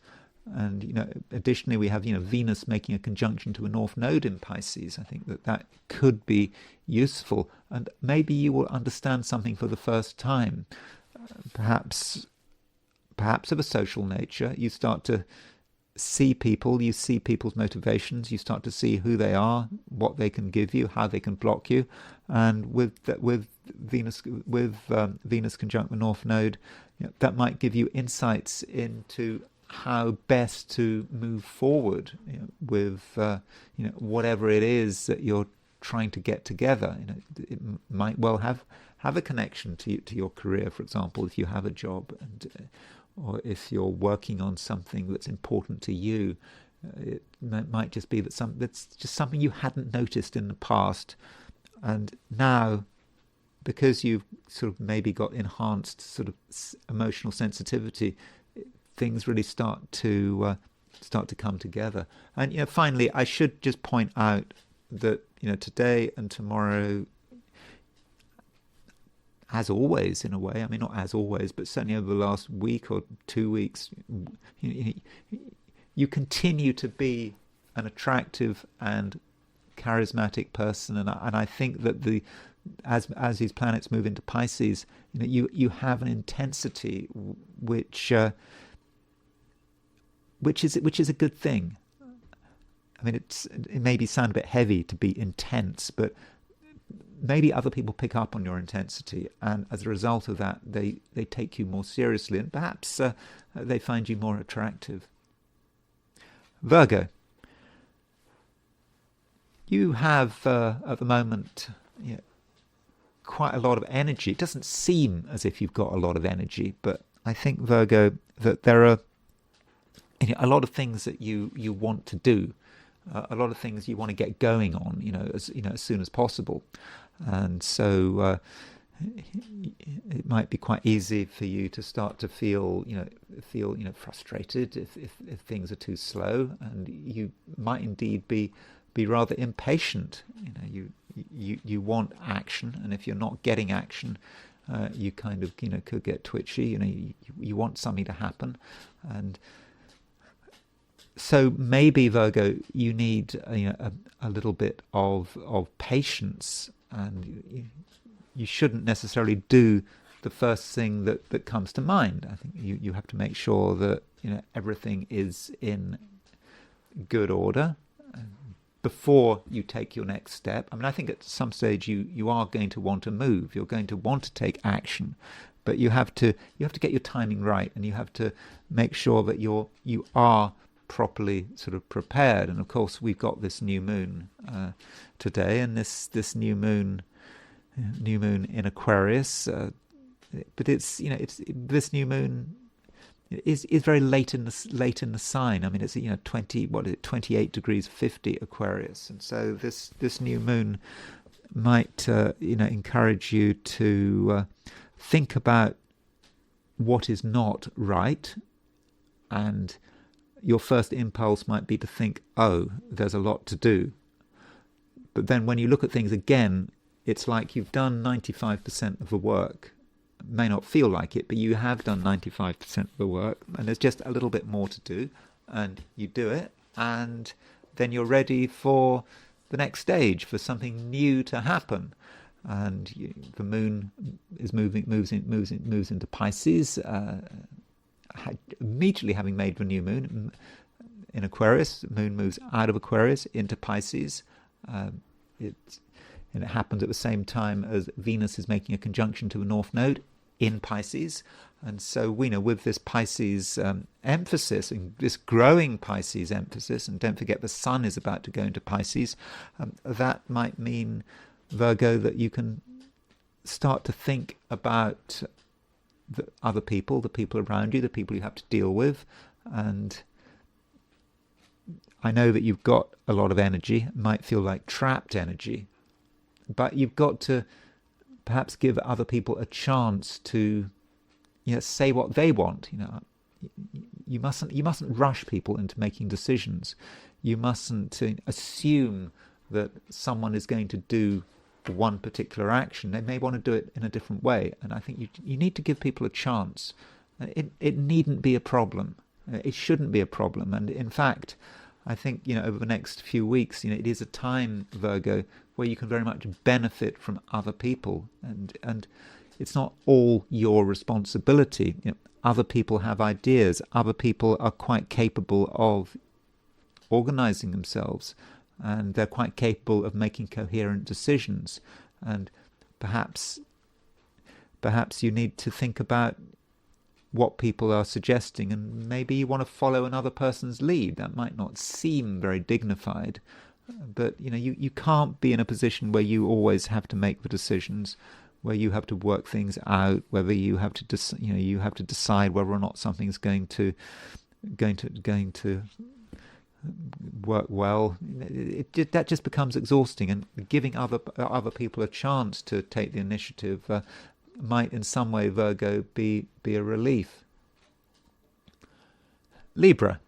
And additionally, we have Venus making a conjunction to a North Node in Pisces. I think that could be useful, and maybe you will understand something for the first time, perhaps of a social nature. You start to see people, you see people's motivations, you start to see who they are, what they can give you, how they can block you. And with Venus conjunct the North Node, that might give you insights into how best to move forward with whatever it is that you're trying to get together. It might well have a connection to your career, for example, if you have a job, and or if you're working on something that's important to you. It might just be that's just something you hadn't noticed in the past, and now, because you've sort of maybe got enhanced sort of emotional sensitivity, things really start to come together. And finally, I should just point out that today and tomorrow, as always, in a way, I mean, not as always, but certainly over the last week or 2 weeks, you continue to be an attractive and charismatic person, and I think that as these planets move into Pisces, you have an intensity which is a good thing. I mean, it maybe sound a bit heavy to be intense, but maybe other people pick up on your intensity, and as a result of that, they take you more seriously, and perhaps they find you more attractive. Virgo, you have at the moment quite a lot of energy. It doesn't seem as if you've got a lot of energy, but I think, Virgo, that there are a lot of things that you want to do, a lot of things you want to get going on, as soon as possible, and so it might be quite easy for you to start to feel frustrated if things are too slow, and you might indeed be rather impatient. You want action, and if you're not getting action, you kind of could get twitchy. You want something to happen, and so maybe, Virgo, you need a little bit of patience, and you shouldn't necessarily do the first thing that comes to mind. I think you have to make sure that everything is in good order before you take your next step. I mean, I think at some stage you are going to want to move. You're going to want to take action, but you have to get your timing right, and you have to make sure that you are properly sort of prepared. And of course, we've got this new moon today, and this new moon in Aquarius, but it's this new moon is very late in the sign. I mean, it's 28 degrees 50 Aquarius, and so this new moon might encourage you to think about what is not right, and your first impulse might be to think, oh, there's a lot to do. But then when you look at things again, it's like you've done 95% of the work. It may not feel like it, but you have done 95% of the work, and there's just a little bit more to do, and you do it, and then you're ready for the next stage, for something new to happen. And the moon is moves into Pisces, immediately having made the new moon in Aquarius. The moon moves out of Aquarius into Pisces. It happens at the same time as Venus is making a conjunction to the North Node in Pisces. And so we know, with this Pisces emphasis, and this growing Pisces emphasis, and don't forget the Sun is about to go into Pisces, that might mean, Virgo, that you can start to think about the other people, the people around you, the people you have to deal with. And I know that you've got a lot of energy. It might feel like trapped energy, but you've got to perhaps give other people a chance to say what they want. You mustn't rush people into making decisions. You mustn't assume that someone is going to do one particular action. They may want to do it in a different way, and I think you need to give people a chance. It needn't be a problem. It shouldn't be a problem. And in fact, I think over the next few weeks, it is a time, Virgo, where you can very much benefit from other people, and it's not all your responsibility. Other people have ideas. Other people are quite capable of organizing themselves, and they're quite capable of making coherent decisions. And perhaps you need to think about what people are suggesting, and maybe you want to follow another person's lead. That might not seem very dignified, but you can't be in a position where you always have to make the decisions, where you have to work things out, whether you have to decide whether or not something's going to work well. That just becomes exhausting, and giving other people a chance to take the initiative might in some way, Virgo, be a relief. Libra.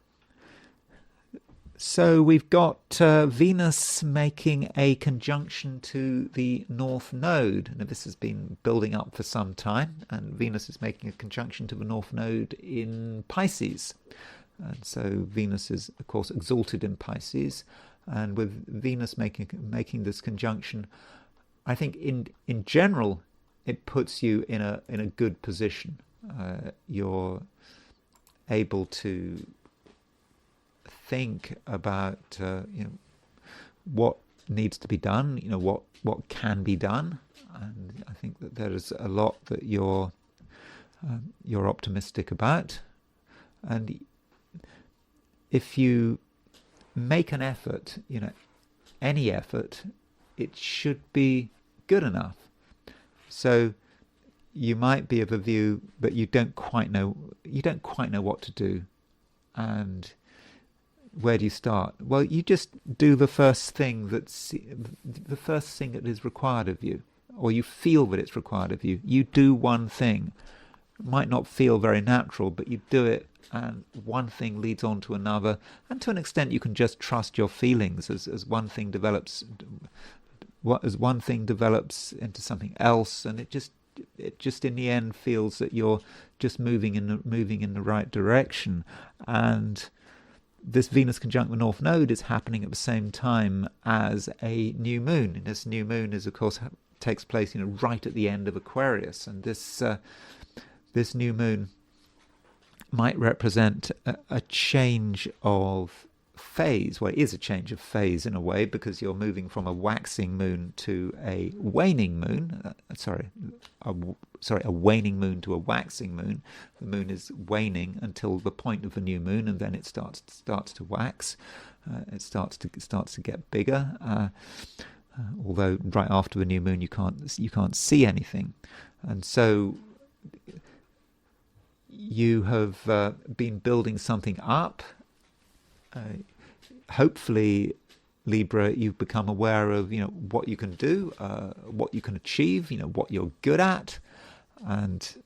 So we've got Venus making a conjunction to the North Node. Now, this has been building up for some time, and Venus is making a conjunction to the North Node in Pisces. And so Venus is, of course, exalted in Pisces, and with Venus making this conjunction, I think in general it puts you in a good position. You're able to think about what needs to be done, what can be done, and I think that there is a lot that you're optimistic about. And if you make an effort, any effort, it should be good enough. So you might be of a view that you don't quite know what to do, and where do you start? Well, you just do the first thing that is required of you, or you feel that it's required of you. You do one thing. It might not feel very natural, but you do it, and one thing leads on to another, and to an extent you can just trust your feelings as one thing develops into something else, and it just in the end feels that you're just moving in the right direction. And this Venus conjunct the North Node is happening at the same time as a new moon. And this new moon is, of course, takes place, right at the end of Aquarius. And this new moon might represent a change of phase. Well, it is a change of phase in a way, because you're moving from a waxing moon to a waning moon. A waning moon to a waxing moon. The moon is waning until the point of the new moon, and then it starts to wax. It starts to get bigger. Although right after the new moon you can't see anything, and so you have been building something up. Hopefully, Libra, you've become aware of what you can do, what you can achieve, what you're good at, and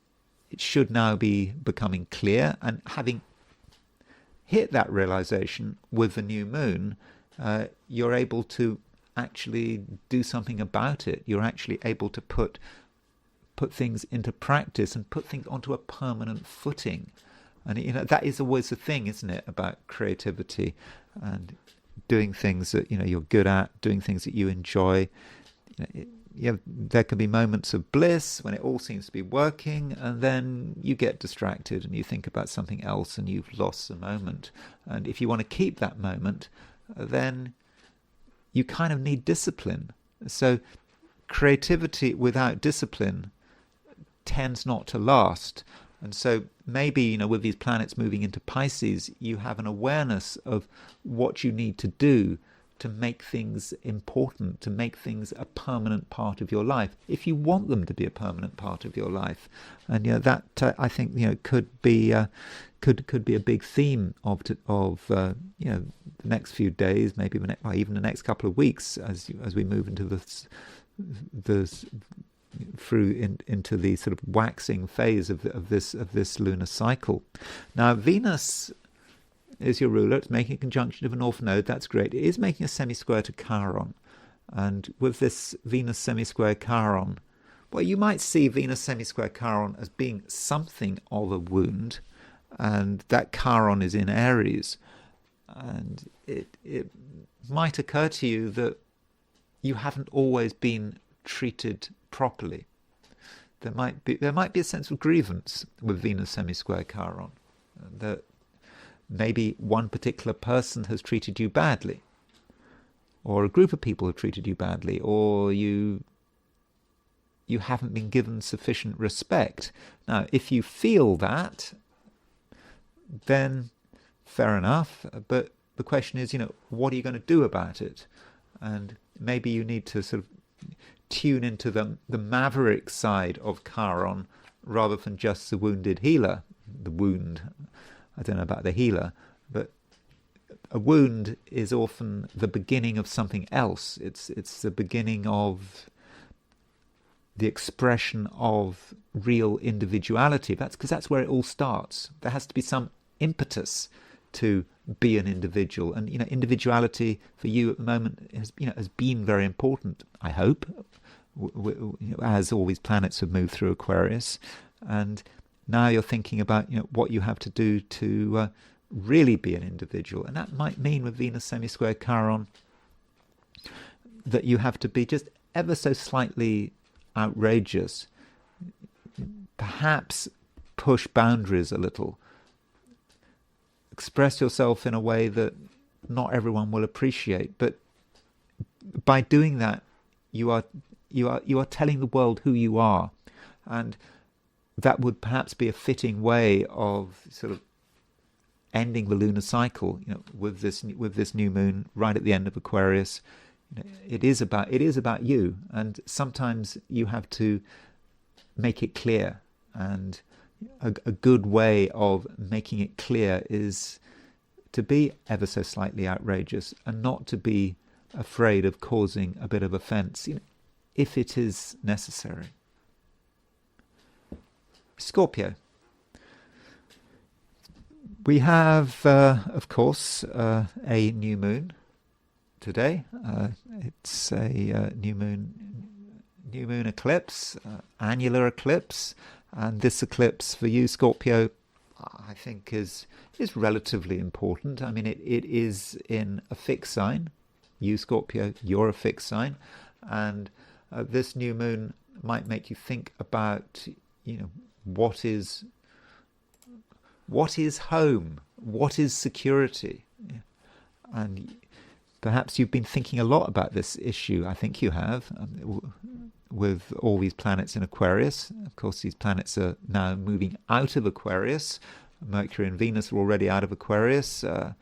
it should now be becoming clear. And having hit that realization with the new moon, you're able to actually do something about it. You're actually able to put things into practice and put things onto a permanent footing. And that is always the thing, isn't it, about creativity and doing things that you're good at, doing things that you enjoy. There can be moments of bliss when it all seems to be working, and then you get distracted and you think about something else and you've lost the moment. And if you want to keep that moment, then you kind of need discipline. So creativity without discipline tends not to last. And so maybe, with these planets moving into Pisces, you have an awareness of what you need to do to make things important, to make things a permanent part of your life, if you want them to be a permanent part of your life. And that I think could be a big theme of the next few days, maybe even the next couple of weeks, as we move into into the sort of waxing phase of this lunar cycle. Now, Venus is your ruler. It's making a conjunction to the North Node. That's great. It is making a semi-square to Chiron. And with this Venus semi-square Chiron, well, you might see Venus semi-square Chiron as being something of a wound. And that Chiron is in Aries. And it might occur to you that you haven't always been treated properly. There might be a sense of grievance with Venus semi-square Chiron, that maybe one particular person has treated you badly, or a group of people have treated you badly, or you haven't been given sufficient respect. Now, if you feel that, then fair enough, but the question is, what are you going to do about it? And maybe you need to sort of tune into the maverick side of Chiron rather than just the wounded healer. The wound, I don't know about the healer, but a wound is often the beginning of something else. It's the beginning of the expression of real individuality. That's because that's where it all starts. There has to be some impetus to be an individual, and individuality for you at the moment has been very important, I hope, as all these planets have moved through Aquarius. And now you're thinking about what you have to do to really be an individual, and that might mean with Venus semi-square Chiron that you have to be just ever so slightly outrageous, perhaps push boundaries a little, express yourself in a way that not everyone will appreciate, but by doing that you are telling the world who you are. And that would perhaps be a fitting way of sort of ending the lunar cycle, with this new moon right at the end of Aquarius. It is about you, and sometimes you have to make it clear. And a good way of making it clear is to be ever so slightly outrageous and not to be afraid of causing a bit of offence, if it is necessary. Scorpio. We have, of course, a new moon today. It's a new moon eclipse, annular eclipse, and this eclipse for you, Scorpio, I think is relatively important. I mean, it is in a fixed sign. You, Scorpio, you're a fixed sign, and this new moon might make you think about, what is home, what is security, and perhaps you've been thinking a lot about this issue. I think you have, with all these planets in Aquarius. Of course, these planets are now moving out of Aquarius. Mercury and Venus are already out of Aquarius. The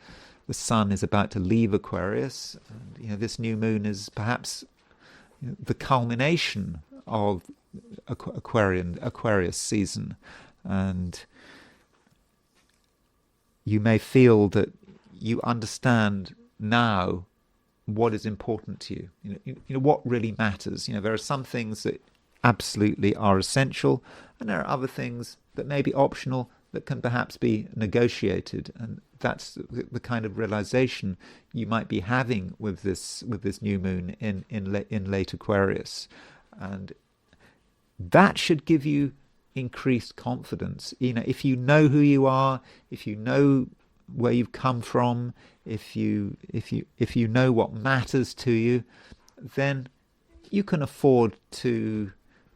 Sun is about to leave Aquarius. And, this new moon is perhaps the culmination of Aquarius season, and you may feel that you understand now what is important to you. What really matters. There are some things that absolutely are essential, and there are other things that may be optional that can perhaps be negotiated, and that's the kind of realization you might be having with this new moon in late Aquarius, and that should give you increased confidence. If you know who you are, if you know where you've come from, if you know what matters to you, then you can afford to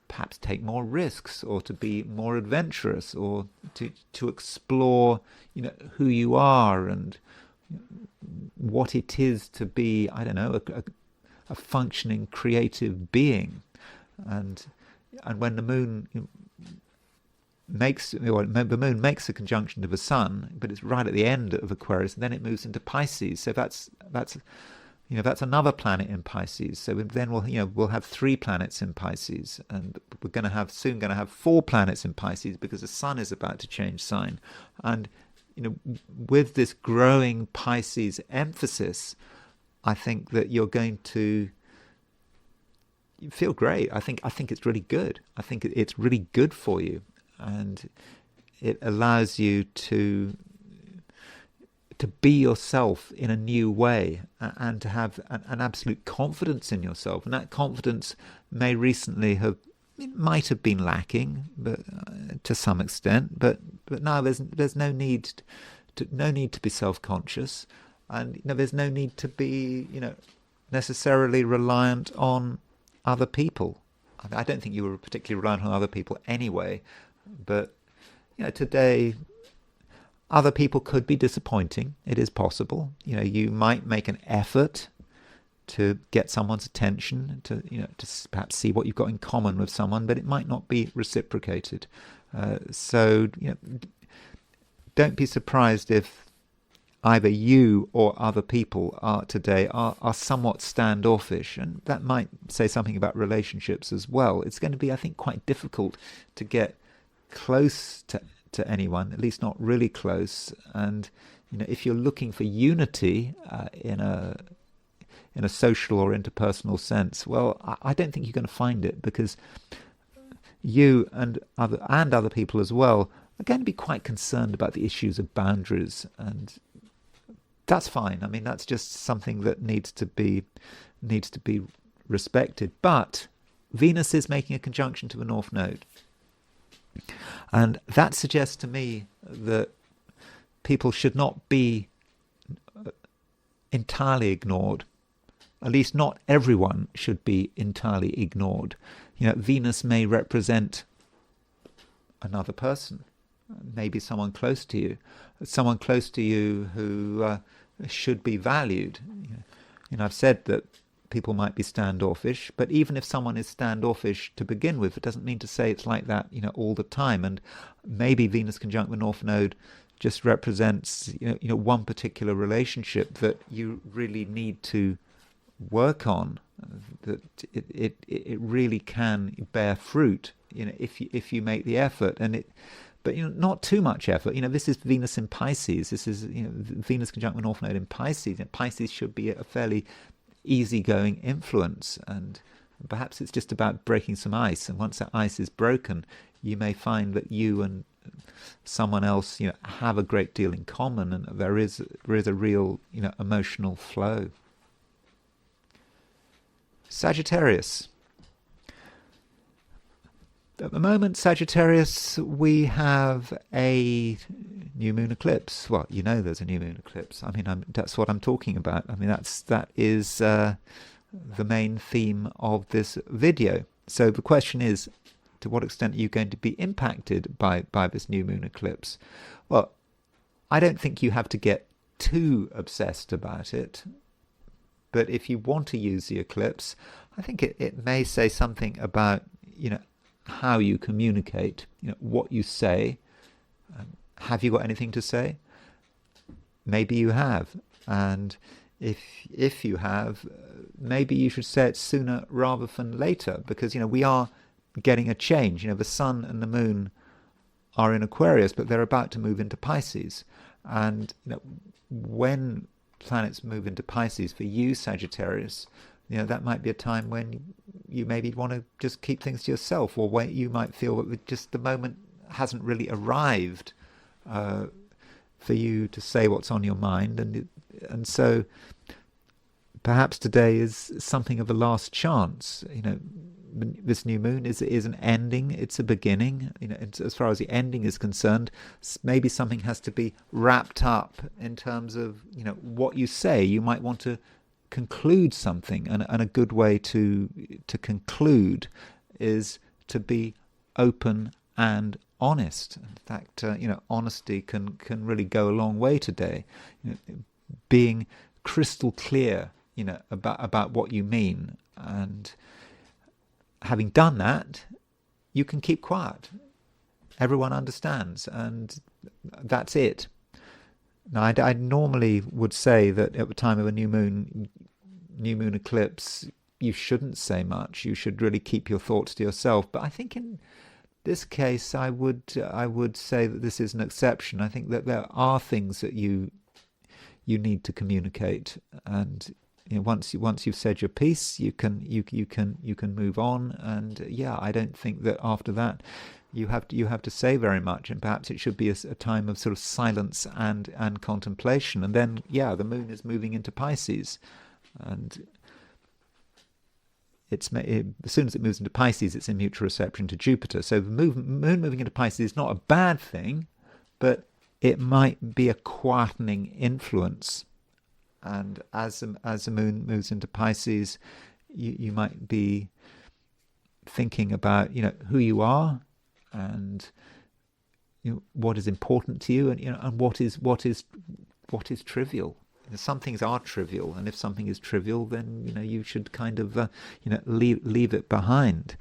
perhaps take more risks, or to be more adventurous, or to explore who you are and what it is to be, I don't know, a functioning creative being. And when the moon makes a conjunction to the Sun, but it's right at the end of Aquarius, and then it moves into Pisces. So that's another planet in Pisces. So then we'll have 3 planets in Pisces, and we're soon going to have 4 planets in Pisces, because the Sun is about to change sign. And with this growing Pisces emphasis, I think that you're going to feel great. I think it's really good. I think it's really good for you, and it allows you to be yourself in a new way, and to have an absolute confidence in yourself. And that confidence might have been lacking, but to some extent. But now there's no need to be self-conscious, and there's no need to be necessarily reliant on other people. I don't think you were particularly reliant on other people anyway, but today other people could be disappointing. It is possible. You might make an effort to get someone's attention, to perhaps see what you've got in common with someone, but it might not be reciprocated. So don't be surprised if either you or other people today are somewhat standoffish, and that might say something about relationships as well. It's going to be, I think, quite difficult to get close to anyone, at least not really close. And if you're looking for unity in a social or interpersonal sense, well, I don't think you're going to find it, because you and other people as well are going to be quite concerned about the issues of boundaries, and that's fine. I mean, that's just something that needs to be respected. But Venus is making a conjunction to the North Node, and that suggests to me that people should not be entirely ignored. At least not everyone should be entirely ignored. Venus may represent another person, maybe someone close to you who should be valued. I've said that people might be standoffish, but even if someone is standoffish to begin with, it doesn't mean to say it's like that all the time. And maybe Venus conjunct the North Node just represents one particular relationship that you really need to work on, that it really can bear fruit if you make the effort. And but not too much effort. This is Venus in Pisces. This is Venus conjunct the North Node in Pisces. Pisces should be a fairly easygoing influence, and perhaps it's just about breaking some ice. And once that ice is broken, you may find that you and someone else, have a great deal in common, and there is a real, emotional flow. Sagittarius. At the moment, Sagittarius, we have a new moon eclipse. Well, there's a new moon eclipse. That's what I'm talking about. That is the main theme of this video. So the question is, to what extent are you going to be impacted by this new moon eclipse? Well, I don't think you have to get too obsessed about it. But if you want to use the eclipse, I think it may say something about, how you communicate, what you say. Have you got anything to say? Maybe you have. And if you have, maybe you should say it sooner rather than later, because, we are getting a change. The sun and the moon are in Aquarius, but they're about to move into Pisces. And when planets move into Pisces, for you, Sagittarius, that might be a time when you maybe want to just keep things to yourself, or when you might feel that just the moment hasn't really arrived for you to say what's on your mind, and so perhaps today is something of a last chance. This new moon is an ending, it's a beginning. As far as the ending is concerned, maybe something has to be wrapped up in terms of what you say. You might want to conclude something, and a good way to conclude is to be open and honest. In fact, honesty can really go a long way today. Being crystal clear, about what you mean, and having done that, you can keep quiet. Everyone understands, and that's it. Now, I normally would say that at the time of a new moon eclipse, you shouldn't say much. You should really keep your thoughts to yourself. But I think in this case, I would say that this is an exception. I think that there are things that you need to communicate, and once you've said your piece, you can move on. And I don't think that after that you have to say very much, and perhaps it should be a time of sort of silence and contemplation. And then the moon is moving into Pisces, and as soon as it moves into Pisces, it's in mutual reception to Jupiter. So the moon moving into Pisces is not a bad thing, but it might be a quietening influence. And as the moon moves into Pisces, you might be thinking about who you are, and what is important to you, and what is trivial. Some things are trivial, and if something is trivial, then you should kind of leave it behind.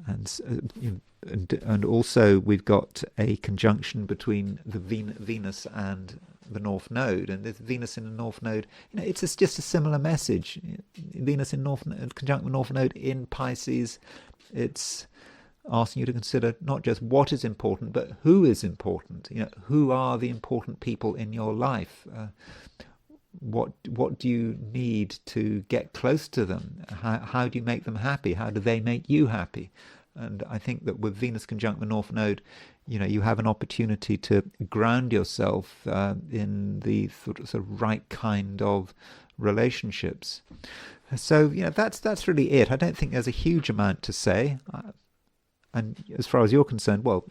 And also we've got a conjunction between the Venus and the North Node, and this Venus in the North Node, it's just a similar message. Venus in conjunct with North Node in Pisces, it's asking you to consider not just what is important, but who is important. Who are the important people in your life? What do you need to get close to them? How do you make them happy? How do they make you happy? And I think that with Venus conjunct the North Node, you have an opportunity to ground yourself in the sort of right kind of relationships. So that's really it. I don't think there's a huge amount to say. And as far as you're concerned, well,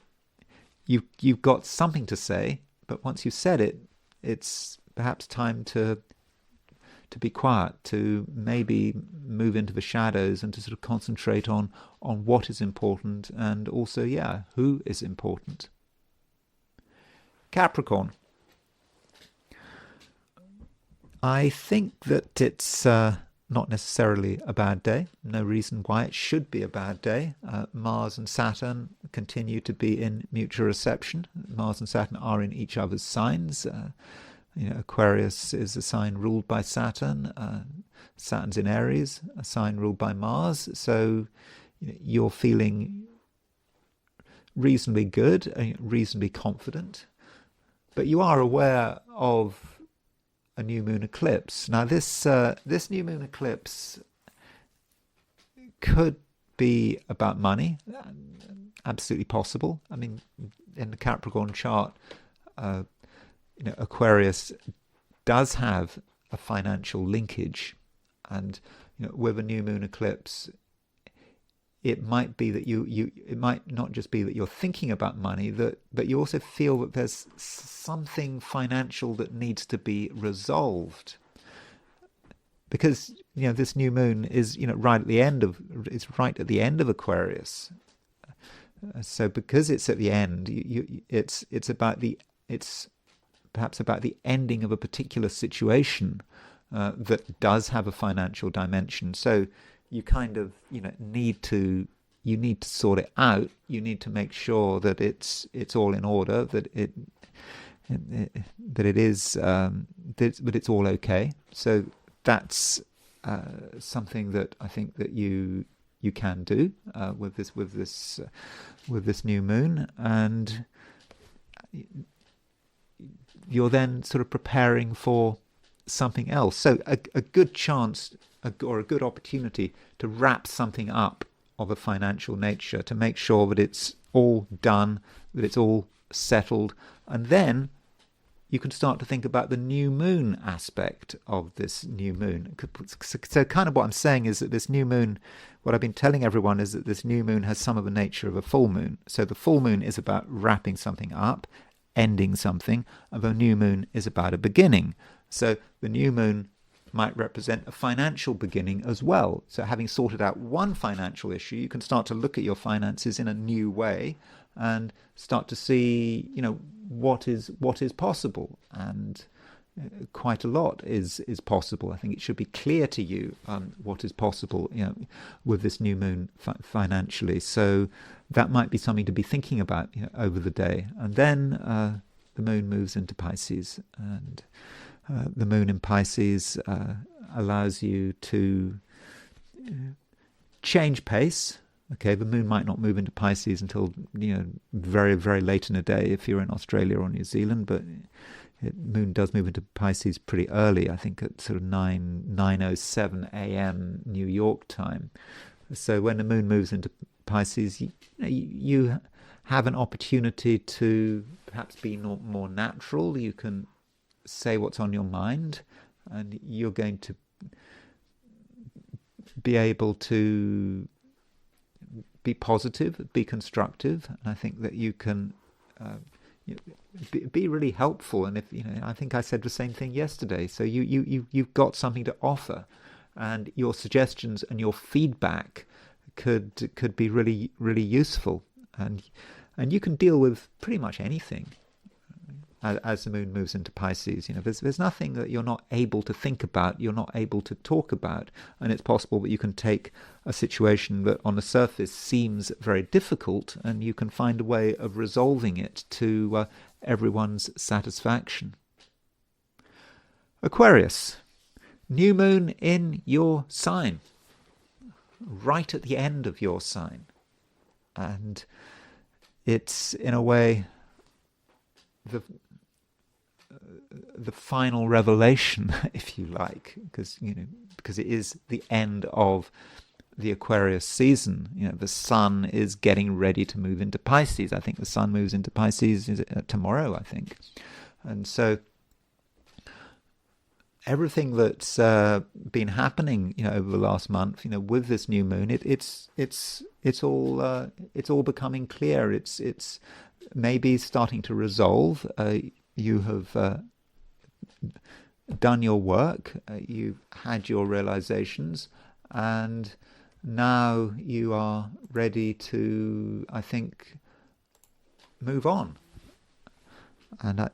you've got something to say, but once you've said it, it's perhaps time to be quiet, to maybe move into the shadows, and to sort of concentrate on what is important, and also, who is important. Capricorn. I think that it's not necessarily a bad day. No reason why it should be a bad day. Mars and Saturn continue to be in mutual reception. Mars and Saturn are in each other's signs. Aquarius is a sign ruled by Saturn. Saturn's in Aries, a sign ruled by Mars. So you're feeling reasonably good, reasonably confident, but you are aware of a new moon eclipse. Now, this new moon eclipse could be about money, absolutely possible. I mean, in the Capricorn chart, Aquarius does have a financial linkage, and with a new moon eclipse, it might be that it might not just be that you're thinking about money, but you also feel that there's something financial that needs to be resolved, because this new moon is right at the end of Aquarius. So because it's at the end, it's perhaps about the ending of a particular situation that does have a financial dimension. So you kind of need to sort it out. You need to make sure that it's all in order, that it's all okay. So that's something that I think that you can do with this new moon, and you're then sort of preparing for something else. So a good chance or a good opportunity to wrap something up of a financial nature, to make sure that it's all done, that it's all settled, and then you can start to think about the new moon aspect of this new moon. So kind of what I'm saying is that this new moon, what I've been telling everyone is that this new moon has some of the nature of a full moon. So the full moon is about wrapping something up, ending something, and the new moon is about a beginning. So the new moon might represent a financial beginning as well. So having sorted out one financial issue, you can start to look at your finances in a new way and start to see, what is possible. And quite a lot is possible. I think it should be clear to you what is possible, with this new moon financially. So that might be something to be thinking about over the day. And then the moon moves into Pisces, and the moon in Pisces allows you to change pace. Okay, the moon might not move into Pisces until very, very late in the day if you're in Australia or New Zealand, but moon does move into Pisces pretty early. I think at sort of 9:07 a.m. New York time. So when the moon moves into Pisces, you have an opportunity to perhaps be more natural. You can say what's on your mind, and you're going to be able to be positive, be constructive, and I think that you can be really helpful. And if I think I said the same thing yesterday. So you've got something to offer, and your suggestions and your feedback could be really, really useful, and you can deal with pretty much anything as the moon moves into Pisces. There's nothing that you're not able to think about, you're not able to talk about, and it's possible that you can take a situation that on the surface seems very difficult, and you can find a way of resolving it to everyone's satisfaction. Aquarius, new moon in your sign, right at the end of your sign, and it's in a way the final revelation, if you like, because it is the end of the Aquarius season. The sun is getting ready to move into Pisces. I think the sun moves into Pisces tomorrow, I think. And so everything that's been happening, over the last month, with this new moon, it's all becoming clear. It's maybe starting to resolve. You have done your work, you've had your realizations, and now you are ready to, I think, move on. And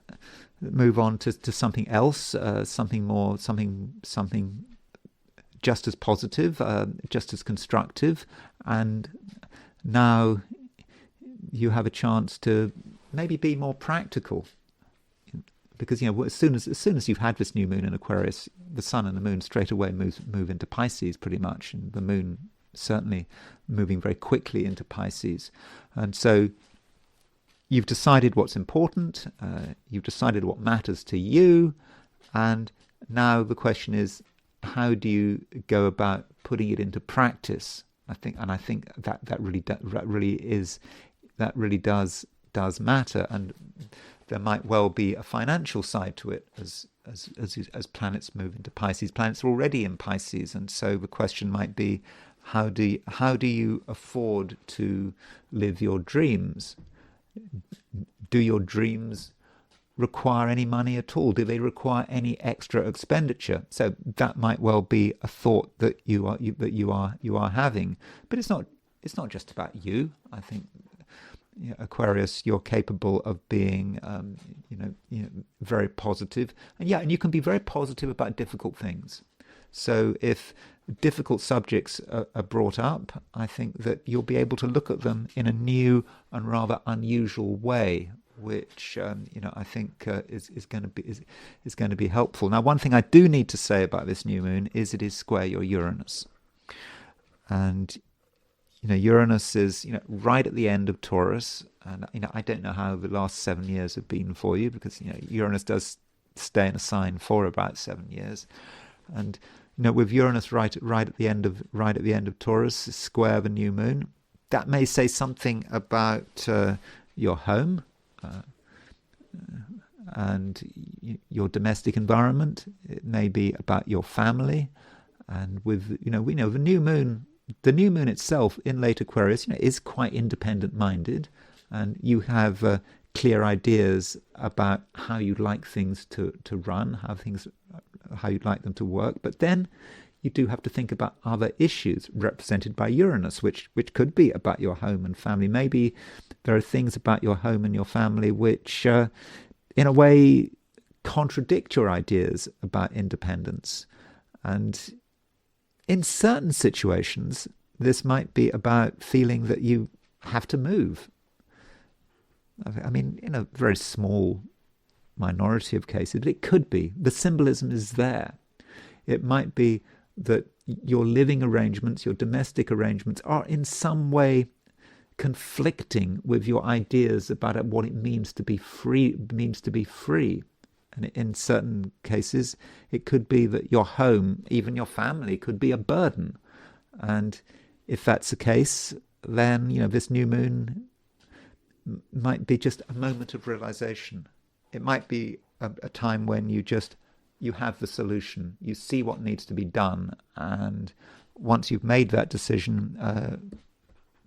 move on to something else, something more, something just as positive, just as constructive. And now you have a chance to maybe be more practical. Because as soon as you've had this new moon in Aquarius, the sun and the moon straight away move into Pisces pretty much, and the moon certainly moving very quickly into Pisces. And so you've decided what's important, you've decided what matters to you, and now the question is, how do you go about putting it into practice? I think that really does matter, and there might well be a financial side to it as planets move into Pisces. Planets are already in Pisces, and so the question might be, how do you afford to live your dreams? Do your dreams require any money at all? Do they require any extra expenditure? So that might well be a thought that you are having. But it's not just about you. I think, Aquarius, you're capable of being very positive, and you can be very positive about difficult things. So if difficult subjects are brought up, I think that you'll be able to look at them in a new and rather unusual way, which I think is going to be helpful. Now, one thing I do need to say about this new moon is it is square your Uranus, and Uranus is right at the end of Taurus, and I don't know how the last 7 years have been for you, because Uranus does stay in a sign for about 7 years, and with Uranus right at the end of Taurus, square the new moon, that may say something about your home and your domestic environment. It may be about your family, and with we know the new moon. The new moon itself in late Aquarius, is quite independent-minded, and you have clear ideas about how you'd like things to run, how you'd like them to work. But then you do have to think about other issues represented by Uranus, which could be about your home and family. Maybe there are things about your home and your family which, in a way, contradict your ideas about independence. And in certain situations, this might be about feeling that you have to move. I mean, in a very small minority of cases, but it could be. The symbolism is there. It might be that your living arrangements, your domestic arrangements, are in some way conflicting with your ideas about what it means to be free. And in certain cases, it could be that your home, even your family, could be a burden. And if that's the case, then this new moon might be just a moment of realization. It might be a time when you have the solution. You see what needs to be done, and once you've made that decision,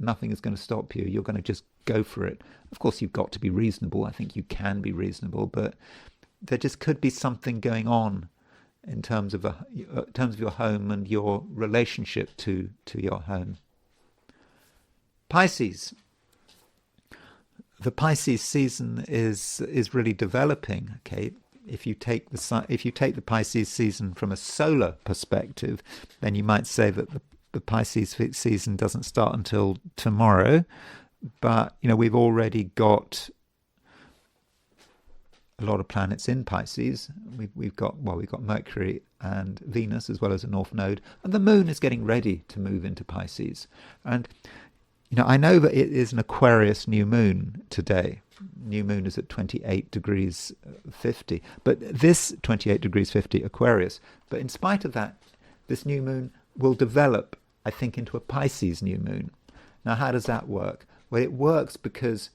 nothing is going to stop you. You're going to just go for it. Of course, you've got to be reasonable. I think you can be reasonable, but there just could be something going on in terms of your home and your relationship to your home. Pisces. The Pisces season is really developing. Okay, if you take the Pisces season from a solar perspective, then you might say that the Pisces season doesn't start until tomorrow. But we've already got a lot of planets in Pisces. We've got Mercury and Venus, as well as a North Node, and the Moon is getting ready to move into Pisces. And I know that it is an Aquarius new moon today. New moon is at 28 degrees 50, but this 28 degrees 50 Aquarius. But in spite of that, this new moon will develop, I think, into a Pisces new moon. Now, how does that work? Well, it works because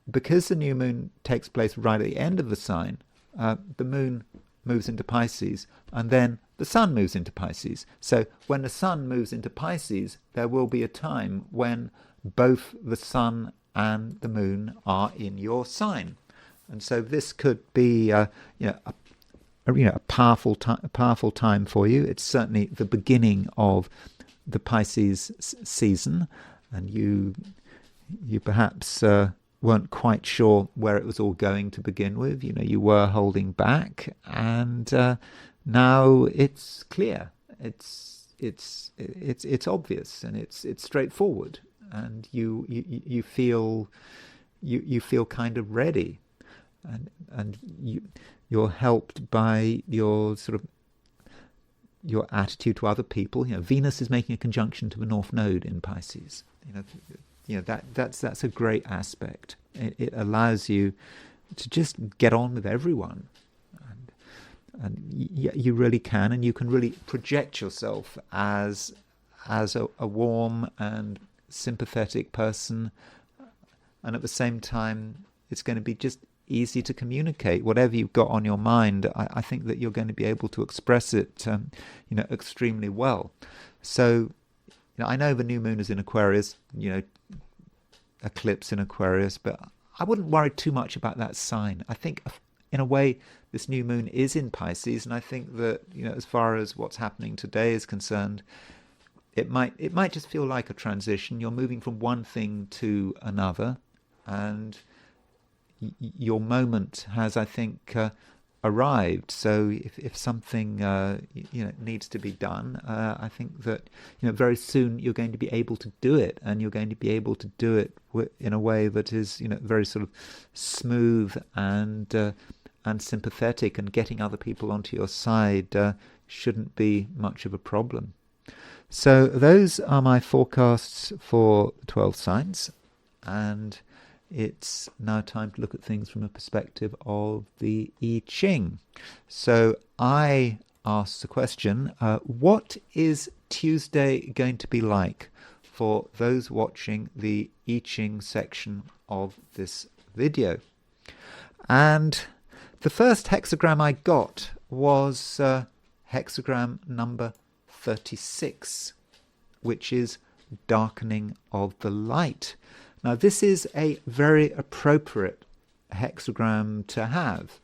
the new moon takes place right at the end of the sign. The moon moves into Pisces, and then the sun moves into Pisces. So when the sun moves into Pisces, there will be a time when both the sun and the moon are in your sign, and so this could be a powerful time for you. It's certainly the beginning of the Pisces season, and you perhaps weren't quite sure where it was all going to begin with. You were holding back, and now it's clear. It's obvious, and it's straightforward, and you feel kind of ready, and you're helped by your attitude to other people. Venus is making a conjunction to the North Node in Pisces. that's a great aspect. It allows you to just get on with everyone, and you really can, and you can really project yourself as a warm and sympathetic person, and at the same time it's going to be just easy to communicate whatever you've got on your mind. I think that you're going to be able to express it extremely well. So I know the new moon is in Aquarius, eclipse in Aquarius, but I wouldn't worry too much about that sign. I think in a way this new moon is in Pisces, and I think that as far as what's happening today is concerned, it might just feel like a transition. You're moving from one thing to another, and your moment has, I think, arrived. So if something needs to be done, I think that very soon you're going to be able to do it, and you're going to be able to do it in a way that is very sort of smooth and sympathetic, and getting other people onto your side shouldn't be much of a problem. So those are my forecasts for the 12 signs, and it's now time to look at things from a perspective of the I Ching. So I asked the question, what is Tuesday going to be like for those watching the I Ching section of this video? And the first hexagram I got was hexagram number 36, which is darkening of the light. Now, this is a very appropriate hexagram to have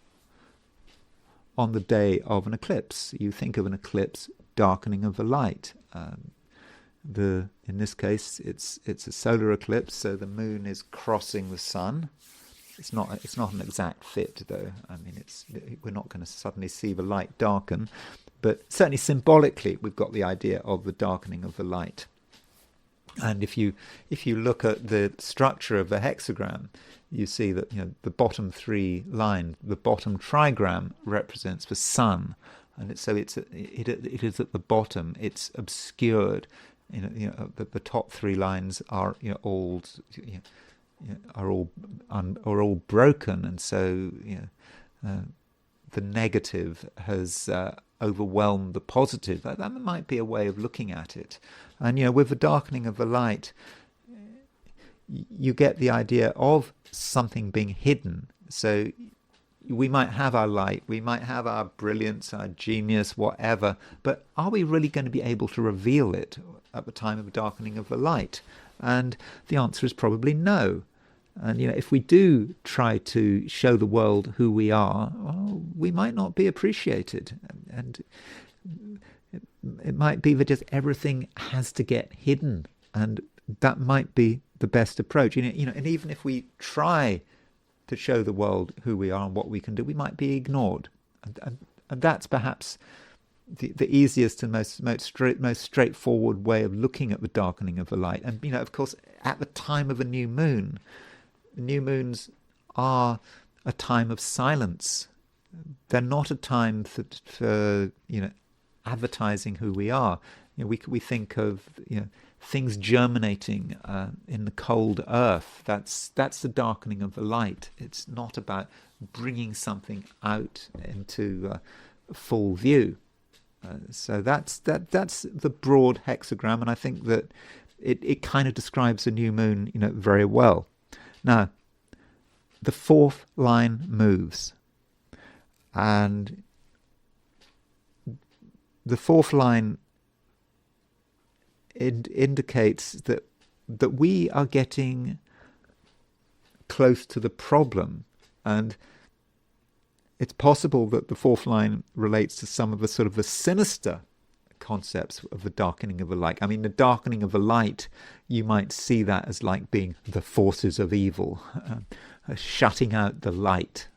on the day of an eclipse. You think of an eclipse, darkening of the light. In this case, it's a solar eclipse, so the moon is crossing the sun. It's not an exact fit, though. I mean, we're not going to suddenly see the light darken, but certainly symbolically, we've got the idea of the darkening of the light. And if you look at the structure of the hexagram, you see that the bottom three lines, the bottom trigram represents the sun, and it is at the bottom. It's obscured. The top three lines are are all broken, and so the negative has overwhelmed the positive. That might be a way of looking at it. And with the darkening of the light, you get the idea of something being hidden. So we might have our light, we might have our brilliance, our genius, whatever, but are we really going to be able to reveal it at the time of the darkening of the light? And the answer is probably no. And if we do try to show the world who we are, well, we might not be appreciated, and it might be that just everything has to get hidden, and that might be the best approach. And even if we try to show the world who we are and what we can do, we might be ignored, and that's perhaps the easiest and most straightforward way of looking at the darkening of the light. And of course, at the time of a new moon, new moons are a time of silence. They're not a time for advertising who we are. We think of things germinating in the cold earth. That's the darkening of the light. It's not about bringing something out into full view. So that's the broad hexagram, and I think that it kind of describes the new moon very well. Now, the fourth line moves, and the fourth line indicates that we are getting close to the problem, and it's possible that the fourth line relates to some of the sort of the sinister concepts of the darkening of the light. I mean, the darkening of the light, you might see that as like being the forces of evil, shutting out the light.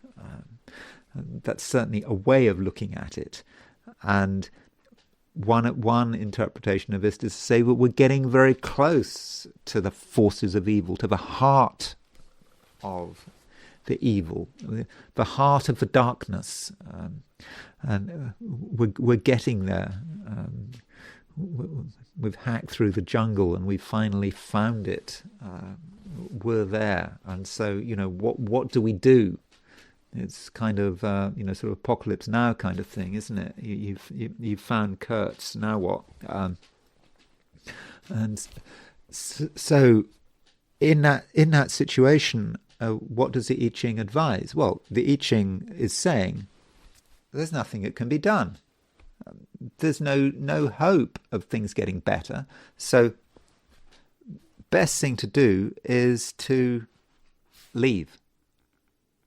That's certainly a way of looking at it. And one interpretation of this is to say that we're getting very close to the forces of evil, to the heart of the evil, the heart of the darkness, and we're getting there. we've hacked through the jungle and we've finally found it. We're there, and so what do we do? It's kind of sort of apocalypse now kind of thing, isn't it? You've found Kurtz. Now what? And so in that situation, what does the I Ching advise? Well, the I Ching is saying there's nothing that can be done. There's no hope of things getting better. So best thing to do is to leave.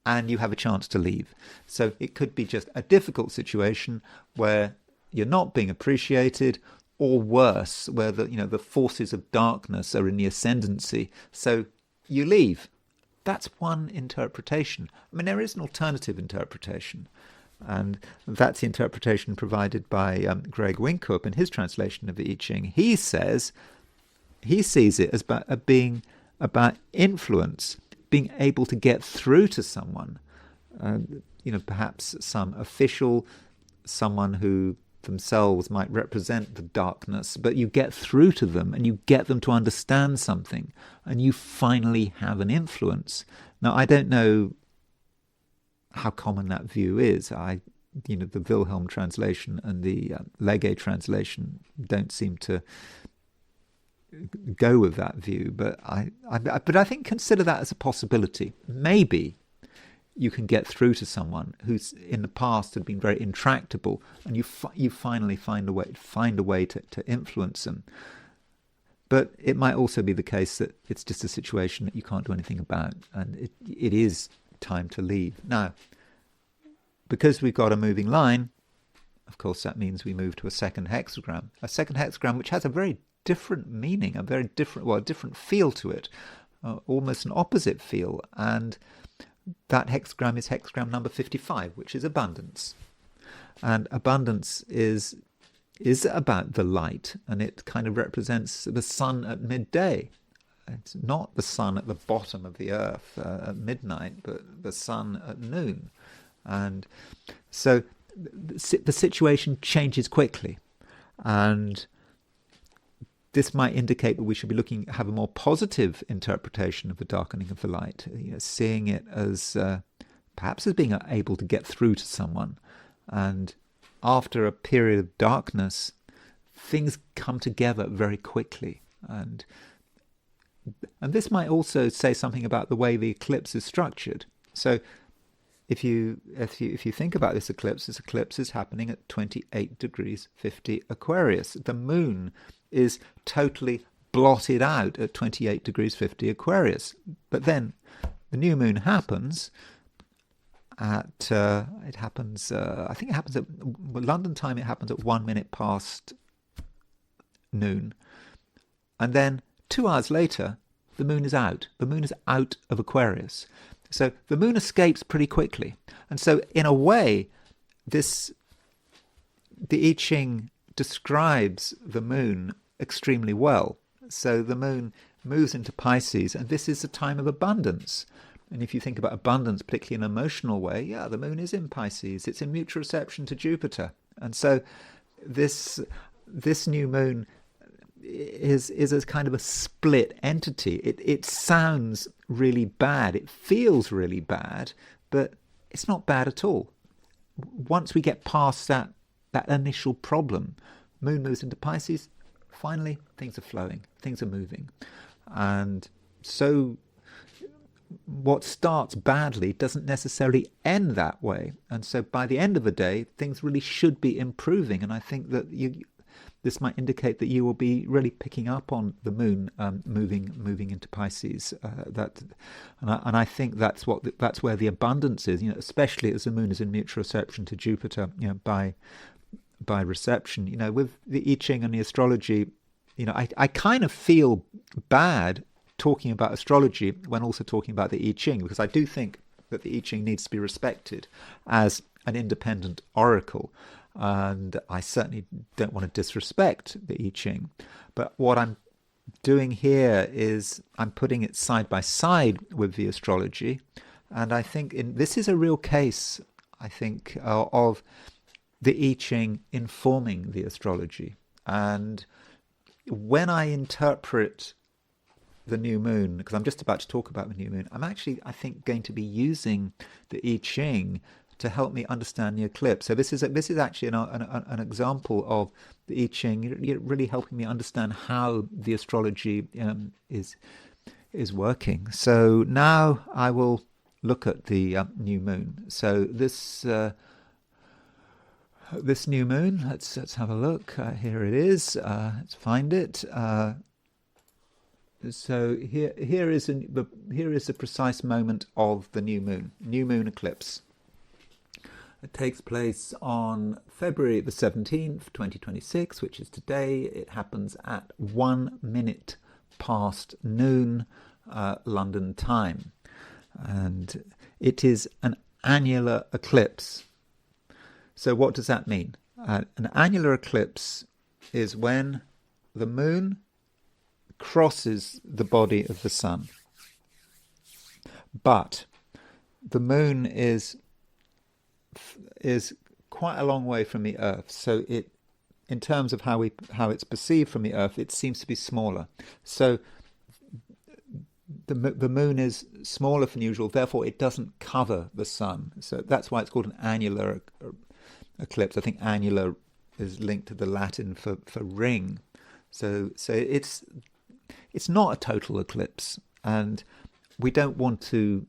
And you have a chance to leave. So it could be just a difficult situation where you're not being appreciated, or worse, where the forces of darkness are in the ascendancy. So you leave. That's one interpretation. I mean, there is an alternative interpretation, and that's the interpretation provided by Greg Winkup in his translation of the I Ching. He says he sees it as being about influence, being able to get through to someone, perhaps some official, someone who themselves might represent the darkness, but you get through to them and you get them to understand something, and you finally have an influence. Now, I don't know how common that view is. The Wilhelm translation and the Legge translation don't seem to go with that view, but I think consider that as a possibility. Maybe you can get through to someone who's in the past had been very intractable, and you finally find a way to influence them. But it might also be the case that it's just a situation that you can't do anything about, and it is time to leave. Now, because we've got a moving line, of course, that means we move to a second hexagram, which has a very different meaning, a different feel to it, almost an opposite feel. And that hexagram is hexagram number 55, which is abundance. And abundance is about the light, and it kind of represents the sun at midday. It's not the sun at the bottom of the earth at midnight, but the sun at noon. And so the situation changes quickly, and this might indicate that we should be have a more positive interpretation of the darkening of the light, seeing it as perhaps as being able to get through to someone. And after a period of darkness, things come together very quickly. And this might also say something about the way the eclipse is structured. So if you think about this eclipse is happening at 28 degrees 50 Aquarius. The moon is totally blotted out at 28 degrees 50 Aquarius. But then the new moon happens at, I think it happens at London time, it happens at 1 minute past noon. And then 2 hours later, the moon is out. The moon is out of Aquarius. So the moon escapes pretty quickly. And so in a way, the I Ching describes the moon extremely well. So the moon moves into Pisces, and this is a time of abundance. And if you think about abundance, particularly in an emotional way, the moon is in Pisces. It's in mutual reception to Jupiter. And so this new moon is a kind of a split entity. It sounds really bad. It feels really bad, but it's not bad at all. Once we get past that initial problem, moon moves into Pisces, finally things are flowing, things are moving. And so what starts badly doesn't necessarily end that way. And so by the end of the day, things really should be improving. And I think that this might indicate that you will be really picking up on the moon moving into Pisces. And I think that's where the abundance is. Especially as the moon is in mutual reception to Jupiter. By reception. With the I Ching and the astrology, I kind of feel bad talking about astrology when also talking about the I Ching, because I do think that the I Ching needs to be respected as an independent oracle. And I certainly don't want to disrespect the I Ching. But what I'm doing here is I'm putting it side by side with the astrology. And I think this is a real case, I think, of the I Ching informing the astrology. And when I interpret the new moon, because I'm just about to talk about the new moon, I'm actually, I think, going to be using the I Ching to help me understand the eclipse. So this is actually an example of the I Ching really helping me understand how the astrology is working. So now I will look at the new moon. So this new moon, let's have a look. Here it is. Let's find it. So here is the precise moment of the new moon eclipse. It takes place on February the 17th, 2026, which is today. It happens at 1 minute past noon London time. And it is an annular eclipse. So what does that mean? An annular eclipse is when the moon crosses the body of the sun. But the moon is quite a long way from the Earth, so it, in terms of how it's perceived from the Earth, it seems to be smaller. So the moon is smaller than usual, therefore it doesn't cover the sun. So that's why it's called an annular eclipse. I think annular is linked to the Latin for ring. So it's not a total eclipse, and we don't want to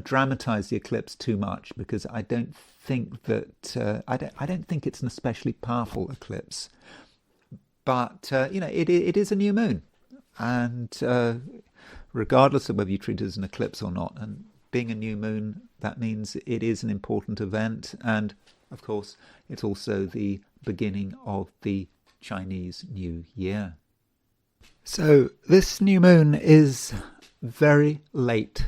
dramatize the eclipse too much, because I don't think that I don't think it's an especially powerful eclipse. But it is a new moon, and regardless of whether you treat it as an eclipse or not, and being a new moon, that means it is an important event, and of course it's also the beginning of the Chinese New Year. So this new moon is very late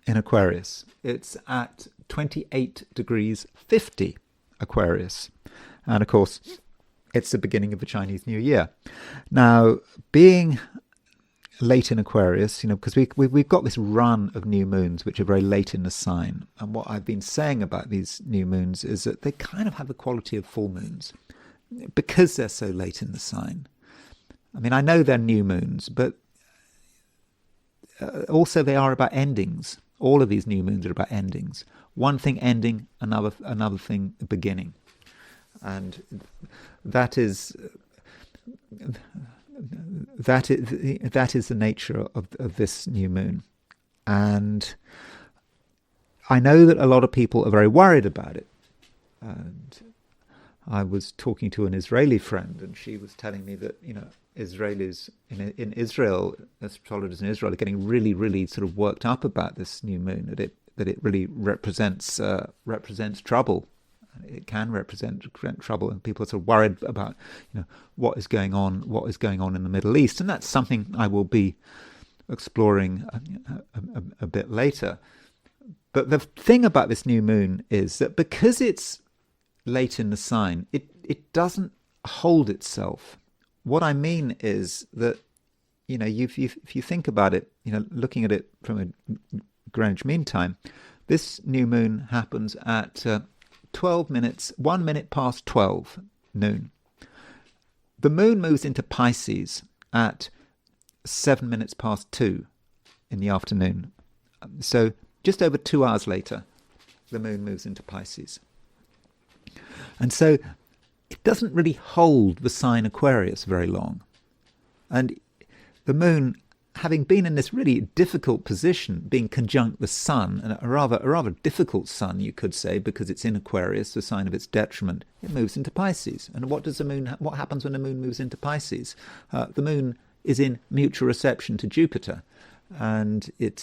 in Aquarius. It's at 28 degrees 50 Aquarius. And of course, it's the beginning of the Chinese New Year. Now, being late in Aquarius, because we've got this run of new moons which are very late in the sign. And what I've been saying about these new moons is that they kind of have the quality of full moons because they're so late in the sign. I mean, I know they're new moons, but also they are about endings. All of these new moons are about endings. One thing ending, another thing beginning. And that is the nature of this new moon. And I know that a lot of people are very worried about it. And I was talking to an Israeli friend, and she was telling me that, Israelis in Israel, astrologers in Israel, are getting really, really sort of worked up about this new moon, that it really represents trouble. It can represent trouble, and people are sort of worried about what is going on in the Middle East, and that's something I will be exploring a bit later. But the thing about this new moon is that because it's late in the sign, it doesn't hold itself. What I mean is that, if you think about it, looking at it from a Greenwich Mean Time, this new moon happens at 1 minute past 12 noon. The moon moves into Pisces at 7 minutes past 2 in the afternoon. So just over 2 hours later, the moon moves into Pisces. And so it doesn't really hold the sign Aquarius very long. And the moon, having been in this really difficult position, being conjunct the sun, and a rather difficult sun, you could say, because it's in Aquarius, the sign of its detriment, it moves into Pisces. And what happens when the moon moves into Pisces? The moon is in mutual reception to Jupiter. And moon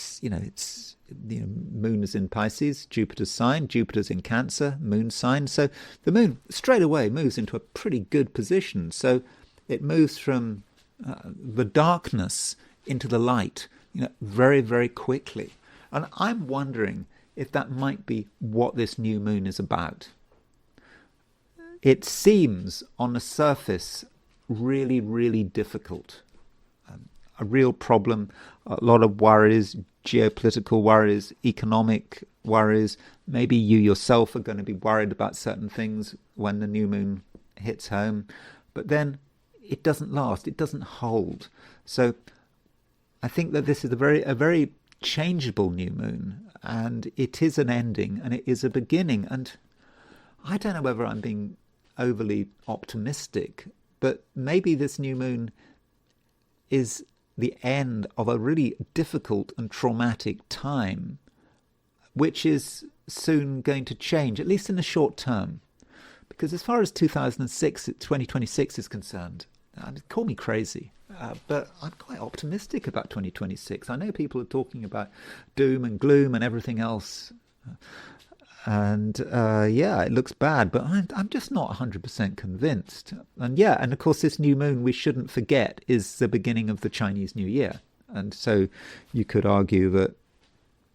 is in Pisces, Jupiter's sign, Jupiter's in Cancer, moon sign. So the moon straight away moves into a pretty good position. So it moves from the darkness into the light, very, very quickly. And I'm wondering if that might be what this new moon is about. It seems on the surface really, really difficult. A real problem, a lot of worries, geopolitical worries, economic worries. Maybe you yourself are going to be worried about certain things when the new moon hits home, but then it doesn't last, it doesn't hold. So I think that this is a very changeable new moon, and it is an ending and it is a beginning. And I don't know whether I'm being overly optimistic, but maybe this new moon is the end of a really difficult and traumatic time, which is soon going to change, at least in the short term. Because as far as 2026 is concerned, call me crazy, but I'm quite optimistic about 2026. I know people are talking about doom and gloom and everything else, and it looks bad, but I'm just not 100% convinced. And of course this new moon, we shouldn't forget, is the beginning of the Chinese New Year, and so you could argue that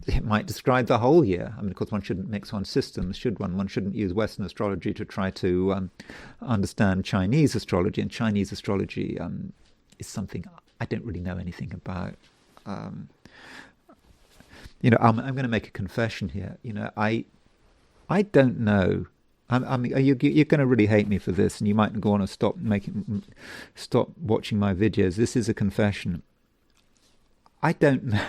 it might describe the whole year. I mean, of course, one shouldn't mix one's systems, should one? One shouldn't use Western astrology to try to understand Chinese astrology. And Chinese astrology is something I don't really know anything about. I'm going to make a confession here. I don't know. I mean, you're going to really hate me for this, and you might go on and stop watching my videos. This is a confession. I don't know.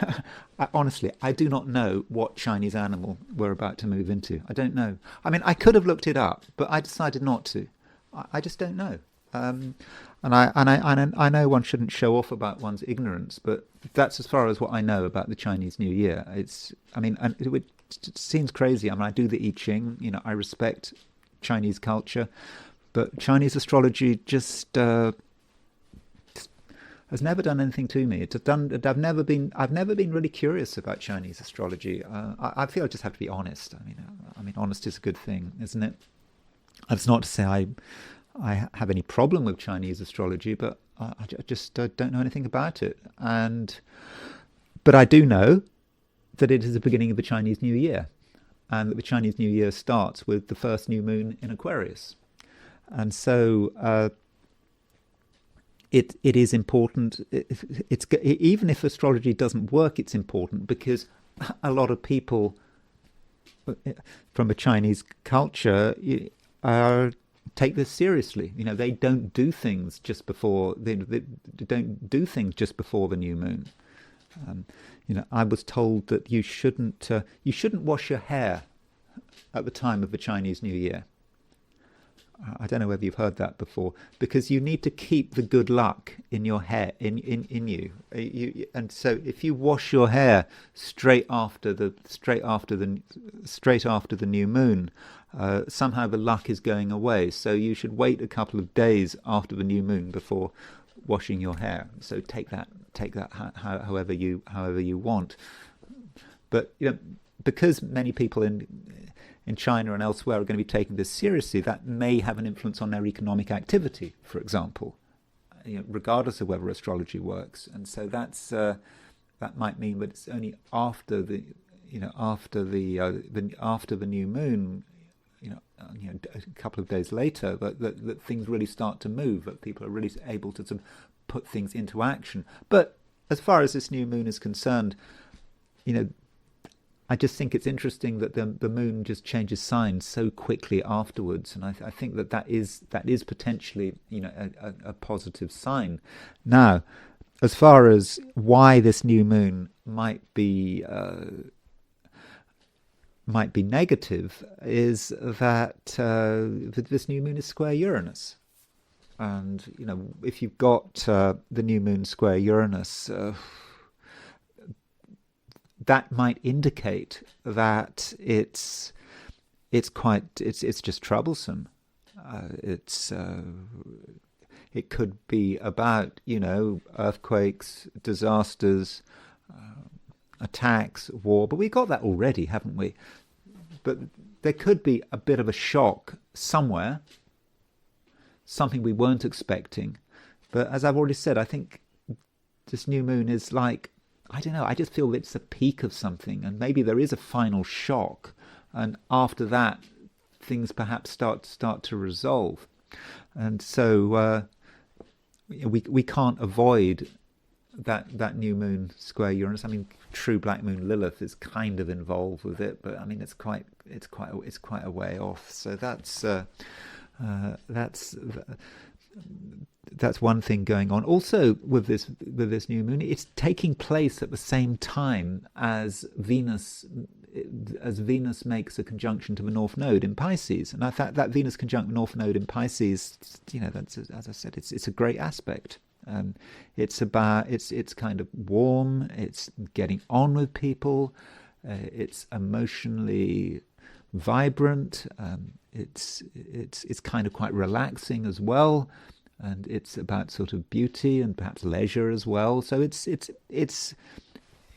Honestly, I do not know what Chinese animal we're about to move into. I don't know. I mean, I could have looked it up, but I decided not to. I just don't know. And I know one shouldn't show off about one's ignorance, but that's as far as what I know about the Chinese New Year. It seems crazy. I mean, I do the I Ching. I respect Chinese culture, but Chinese astrology just has never done anything to me. I've never been really curious about Chinese astrology. I feel I just have to be honest. I mean, honest is a good thing, isn't it? That's not to say I have any problem with Chinese astrology, but I just don't know anything about it. But I do know that it is the beginning of the Chinese New Year, and that the Chinese New Year starts with the first new moon in Aquarius, and so. It is important. It's even if astrology doesn't work, it's important because a lot of people from a Chinese culture take this seriously. They don't do things just before they don't do things just before the new moon. I was told that you shouldn't wash your hair at the time of the Chinese New Year. I don't know whether you've heard that before, because you need to keep the good luck in your hair, in you. And so if you wash your hair straight after the new moon, somehow the luck is going away. So you should wait a couple of days after the new moon before washing your hair. So take that however you want. But because many people in China and elsewhere are going to be taking this seriously, that may have an influence on their economic activity, for example, regardless of whether astrology works. And so that might mean that it's only after the new moon, a couple of days later, that things really start to move, that people are really able to sort of put things into action. But as far as this new moon is concerned, I just think it's interesting that the moon just changes signs so quickly afterwards, and I think that is potentially a positive sign. Now, as far as why this new moon might be negative, is that this new moon is square Uranus, and if you've got the new moon square Uranus. That might indicate that it's just troublesome. It could be about earthquakes, disasters, attacks, war. But we got that already, haven't we? But there could be a bit of a shock somewhere, something we weren't expecting. But as I've already said, I think this new moon is like, I don't know, I just feel it's a peak of something, and maybe there is a final shock, and after that things perhaps start to resolve. And so we can't avoid that new moon square Uranus. I mean, true black moon Lilith is kind of involved with it, but I mean it's quite a way off. So that's That's one thing going on. Also, with this new moon, it's taking place at the same time as Venus makes a conjunction to the North Node in Pisces, and I thought that Venus conjunct North Node in Pisces, that's, as I said, it's a great aspect. It's kind of warm. It's getting on with people. It's emotionally vibrant. It's kind of quite relaxing as well, and it's about sort of beauty and perhaps leisure as well. So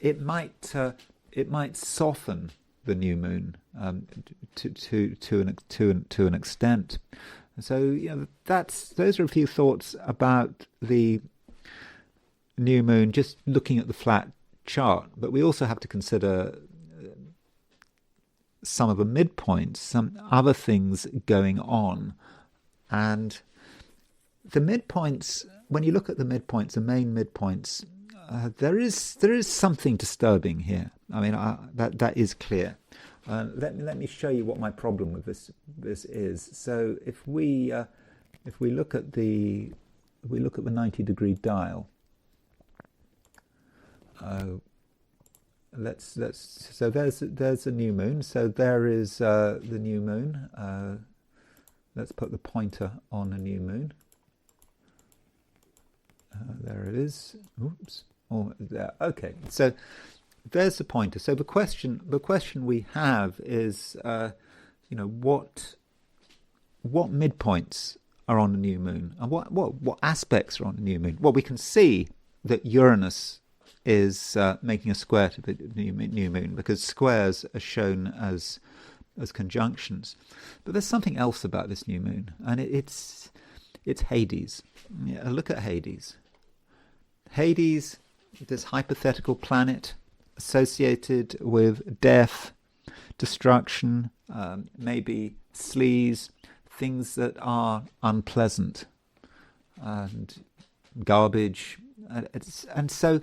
it might soften the new moon to an extent. So those are a few thoughts about the new moon, just looking at the flat chart. But we also have to consider some of the midpoints, some other things going on. And the midpoints, when you look at the midpoints, the main midpoints, there is something disturbing here. I mean, that is clear. Let me show you what my problem with this is. So if we look at the 90-degree dial, so there's a new moon. So there is the new moon. Let's put the pointer on a new moon. There it is. Oops. Oh, there. Okay. So there's the pointer. So the question we have is, what midpoints are on the new moon, and what aspects are on the new moon? Well, we can see that Uranus is making a square to the new moon, because squares are shown as conjunctions. But there's something else about this new moon, and it's Hades. Yeah, look at Hades. Hades, this hypothetical planet associated with death, destruction, maybe sleaze, things that are unpleasant and garbage, and so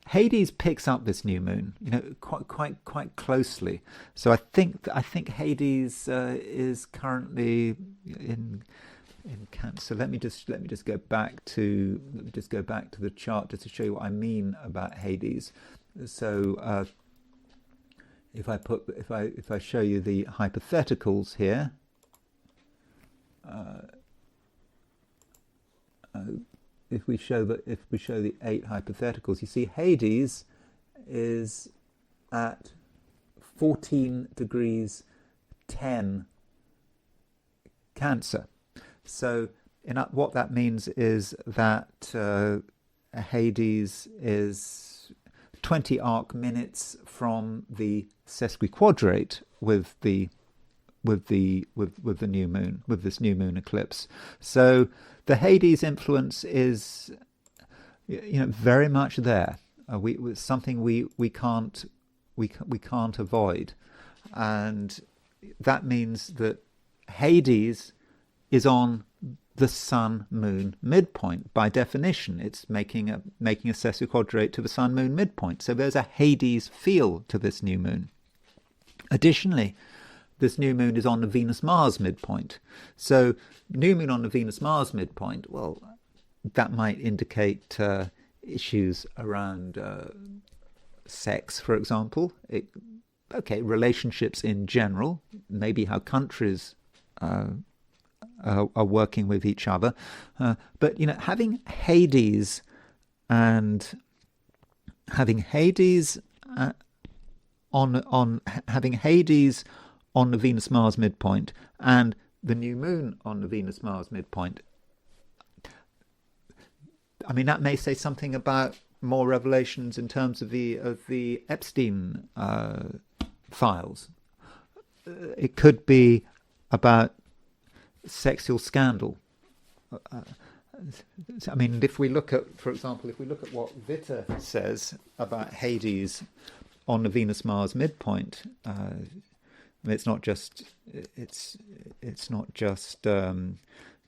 Hades picks up this new moon, quite closely. So I think Hades is currently in Cancer. Let me just go back to the chart just to show you what I mean about Hades. So if I show you the hypotheticals here, if we show the 8 hypotheticals, you see Hades is at 14 degrees 10 Cancer. So what that means is that Hades is 20 arc minutes from the sesquiquadrate with the new moon, with this new moon eclipse. So the Hades influence is very much there. It's something we can't avoid, and that means that Hades is on the Sun-Moon midpoint. By definition, it's making a sesquiquadrate to the Sun-Moon midpoint. So there's a Hades feel to this new moon. Additionally, this new moon is on the Venus-Mars midpoint. So new moon on the Venus-Mars midpoint, well, that might indicate issues around sex, for example. Relationships in general, maybe how countries are working with each other, but having Hades on the Venus-Mars midpoint and the new moon on the Venus-Mars midpoint, I mean, that may say something about more revelations in terms of the Epstein files. It could be about sexual scandal. I mean, if we look at what Vita says about Hades on the Venus-Mars midpoint, it's not just the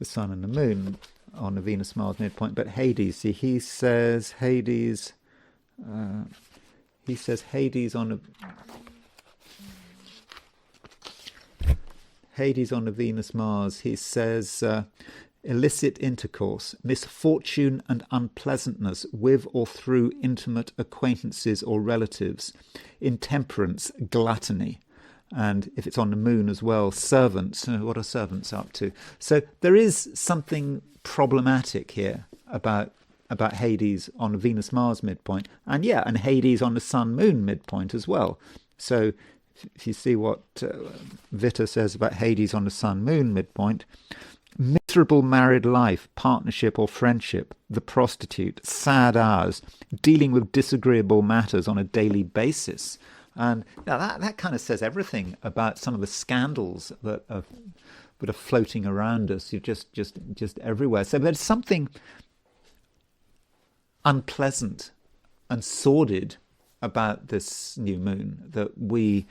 sun and the moon on the Venus-Mars midpoint, but Hades. See, he says Hades on the Hades on the Venus-Mars. He says, illicit intercourse, misfortune and unpleasantness with or through intimate acquaintances or relatives, intemperance, gluttony. And if it's on the moon as well, servants. What are servants up to? So there is something problematic here about Hades on the Venus-Mars midpoint, and Hades on the Sun-Moon midpoint as well. So if you see what Vita says about Hades on the Sun-Moon midpoint, miserable married life, partnership or friendship, the prostitute, sad hours, dealing with disagreeable matters on a daily basis. And that kind of says everything about some of the scandals that are floating around us. You're just everywhere. So there's something unpleasant and sordid about this new moon that we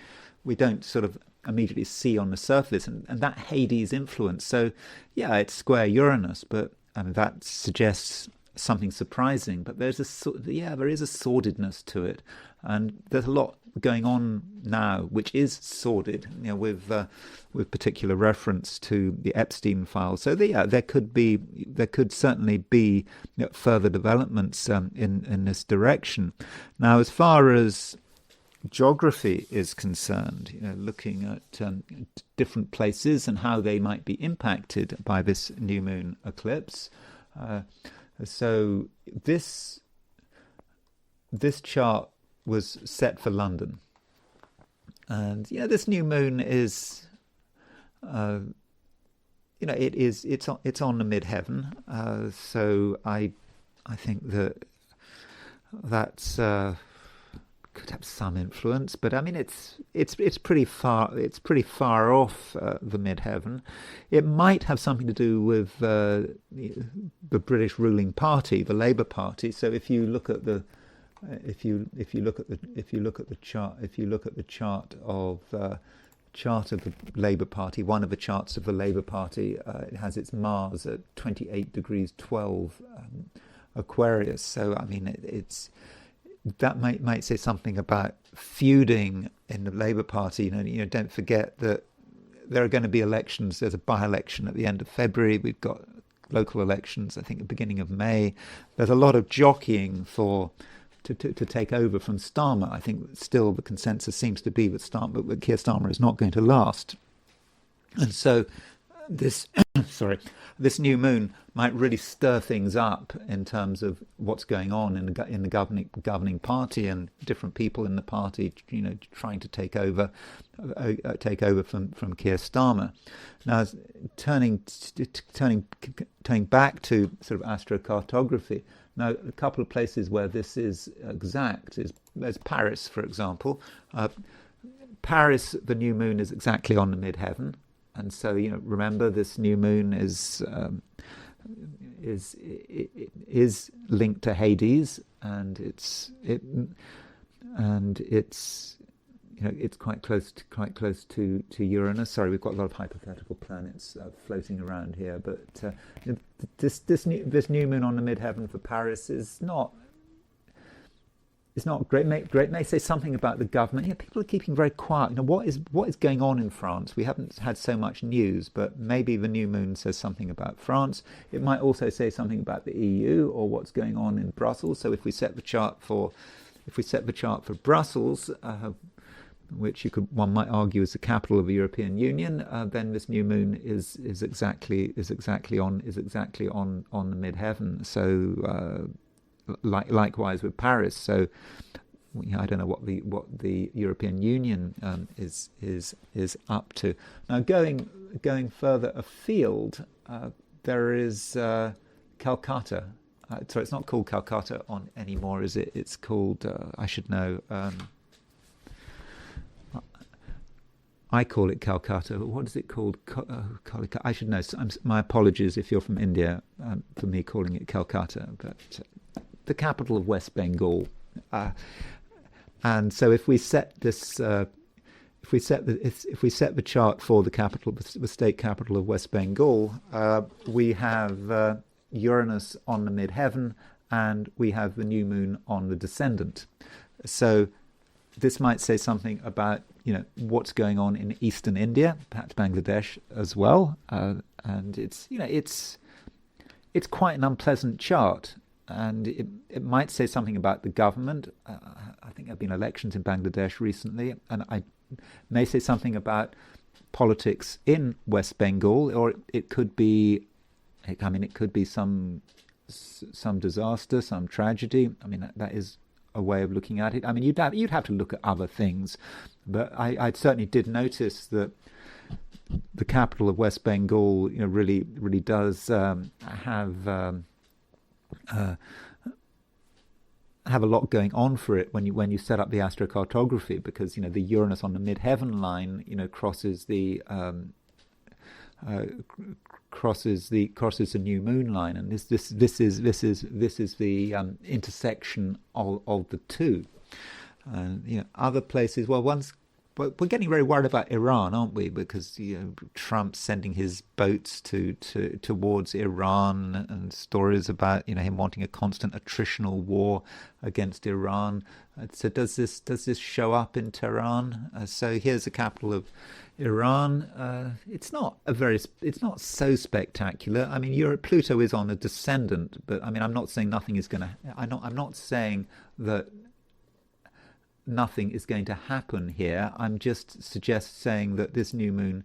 don't sort of immediately see on the surface, and that Hades influence. So it's square Uranus, but that suggests something surprising. But there is a sordidness to it, and there's a lot going on now which is sordid, with particular reference to the Epstein files. So there could certainly be further developments in this direction. Now, as far as geography is concerned, looking at different places and how they might be impacted by this new moon eclipse. So this chart was set for London, and this new moon is, it's on the midheaven. So I think that's could have some influence, but it's pretty far off the midheaven. It might have something to do with the British ruling party, the Labour Party. So if you look at the chart of the Labour Party, one of the charts of the Labour Party, it has its Mars at 28 degrees 12 Aquarius. So it's that might say something about feuding in the Labour Party. Don't forget that there are going to be elections. There's a by-election at the end of February. We've got local elections, I think, at the beginning of May. There's a lot of jockeying to take over from Starmer. I think still the consensus seems to be that Keir Starmer is not going to last. And so this this new moon might really stir things up in terms of what's going on in the governing party, and different people in the party, trying to take over from Keir Starmer. Now, turning back to sort of astrocartography. Now, a couple of places where this is exact there's Paris, for example. Paris, the new moon is exactly on the midheaven. And so, remember, this new moon is linked to Hades, and it's quite close to Uranus. Sorry, we've got a lot of hypothetical planets floating around here, but this new moon on the midheaven for Paris is not. It's not great. May say something about the government. People are keeping very quiet. What is going on in France? We haven't had so much news, but maybe the new moon says something about France. It might also say something about the EU or what's going on in Brussels. So if we set the chart for Brussels, which one might argue is the capital of the European Union, then this new moon is exactly on the midheaven. So. Likewise with Paris. So I don't know what the European Union is up to. Now, going further afield, there is Calcutta. Sorry, it's not called Calcutta anymore, is it? It's called I should know. I call it Calcutta. What is it called? I should know. My apologies if you're from India for me calling it Calcutta, but. The capital of West Bengal, and so if we set this, if we set the chart for the state capital of West Bengal, we have Uranus on the midheaven, and we have the new moon on the descendant. So this might say something about what's going on in eastern India, perhaps Bangladesh as well, and it's quite an unpleasant chart, and it might say something about the government. I think there have been elections in Bangladesh recently, and I may say something about politics in West Bengal, or it could be, it could be some disaster, some tragedy. I mean, that is a way of looking at it. I mean, you'd have to look at other things, but I certainly did notice that the capital of West Bengal, really does have a lot going on for it when you set up the astrocartography, because the Uranus on the mid-heaven line crosses the new moon line, and this is the intersection of the two. Other places, but we're getting very worried about Iran, aren't we? Because Trump's sending his boats towards Iran, and stories about him wanting a constant attritional war against Iran. So does this show up in Tehran? So here's the capital of Iran. It's not so spectacular. I mean, Pluto is on a descendant, but I mean, I'm not saying nothing is going to. I'm not saying that nothing is going to happen here. I'm just saying that this new moon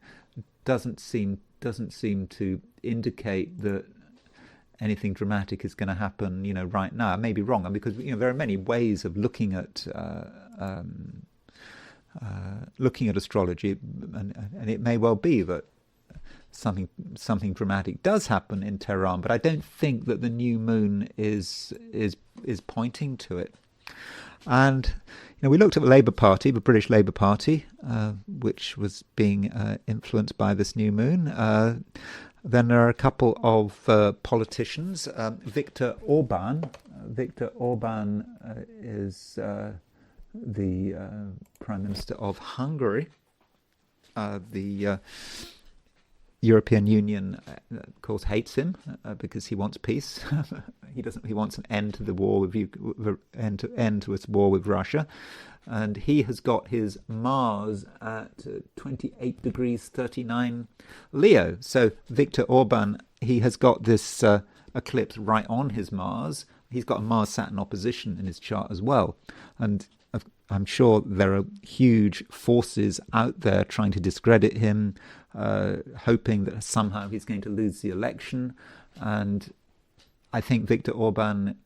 doesn't seem to indicate that anything dramatic is going to happen, right now. I may be wrong, because there are many ways of looking at astrology, and it may well be that something dramatic does happen in Tehran, but I don't think that the new moon is pointing to it. And we looked at the Labour Party, the British Labour Party, which was being influenced by this new moon. Then there are a couple of politicians. Viktor Orban. Viktor Orban is the Prime Minister of Hungary. The European Union, of course, hates him because he wants peace. He wants an end to the war end to its war with Russia, and he has got his Mars at 28 degrees 39 Leo. So Viktor Orban, he has got this eclipse right on his Mars. He's got a Mars-Saturn opposition in his chart as well, and I'm sure there are huge forces out there trying to discredit him, hoping that somehow he's going to lose the election. And I think Viktor Orban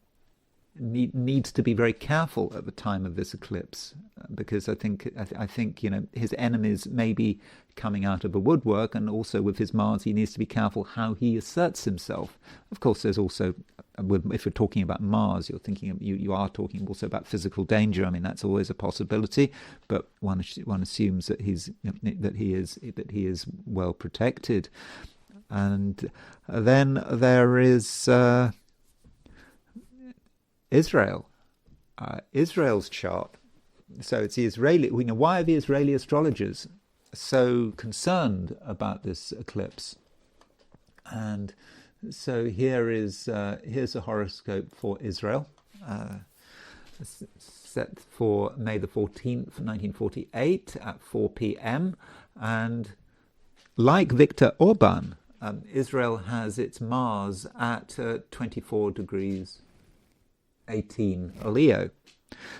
needs to be very careful at the time of this eclipse, because I think his enemies may be coming out of the woodwork, and also with his Mars, he needs to be careful how he asserts himself. Of course, there's also, if you're talking about Mars, you are talking also about physical danger. I mean, that's always a possibility, but one assumes that he is well protected. And then there is Israel. Israel's chart. So it's the Israeli. Why are the Israeli astrologers so concerned about this eclipse? And so here's a horoscope for Israel, set for May the 14th, 1948 at 4 p.m. And like Viktor Orban, Israel has its Mars at 24 degrees 18 Leo.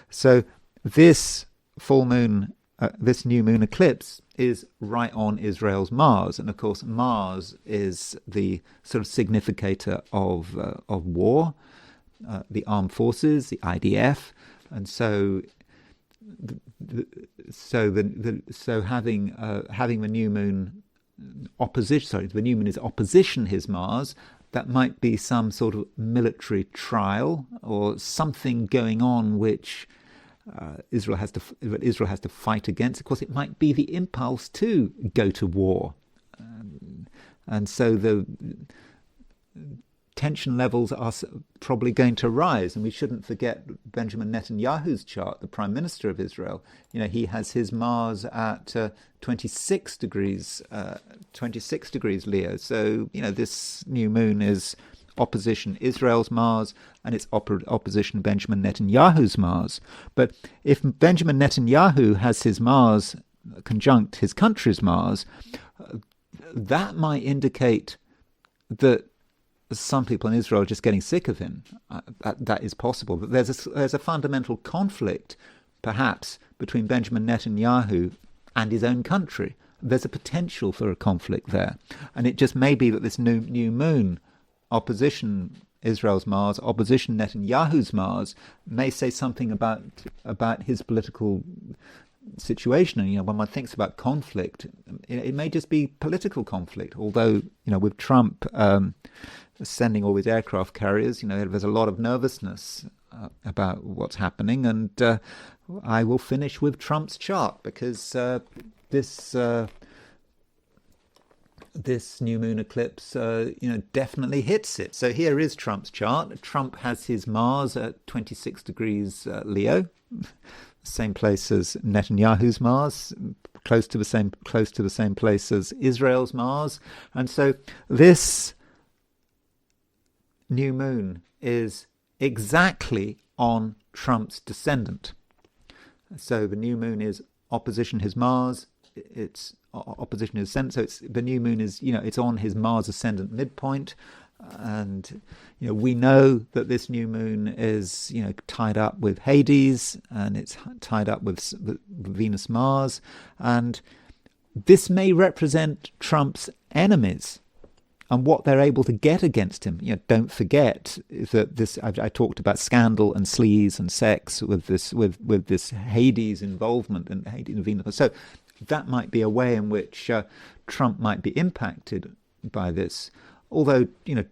So this full moon, this new moon eclipse is right on Israel's Mars, and of course Mars is the sort of significator of war, the armed forces, the IDF, and so having the new moon the new moon is opposition his Mars. That might be some sort of military trial or something going on which Israel has to fight against. Of course, it might be the impulse to go to war, and so the tension levels are probably going to rise. And we shouldn't forget Benjamin Netanyahu's chart, the Prime Minister of Israel. He has his Mars at 26 degrees Leo. So this new moon is opposition Israel's Mars, and it's opposition Benjamin Netanyahu's Mars. But if Benjamin Netanyahu has his Mars conjunct his country's Mars, that might indicate that some people in Israel are just getting sick of him. That is possible. But there's a fundamental conflict, perhaps, between Benjamin Netanyahu and his own country. There's a potential for a conflict there. And it just may be that this new moon, opposition Israel's Mars, opposition Netanyahu's Mars, may say something about his political situation. And when one thinks about conflict, it may just be political conflict. Although with Trump sending all his aircraft carriers, there's a lot of nervousness about what's happening. And I will finish with Trump's chart, because this new moon eclipse, definitely hits it. So here is Trump's chart. Trump has his Mars at 26 degrees Leo, same place as Netanyahu's Mars, close to the same place as Israel's Mars, and so this new moon is exactly on Trump's descendant. So the new moon is opposition his Mars. It's opposition his ascendant. So the new moon is, it's on his Mars ascendant midpoint. And, we know that this new moon is, tied up with Hades, and it's tied up with Venus Mars. And this may represent Trump's enemies and what they're able to get against him. Don't forget that I talked about scandal and sleaze and sex with this Hades involvement and Hades and Venus. So that might be a way in which Trump might be impacted by this. Although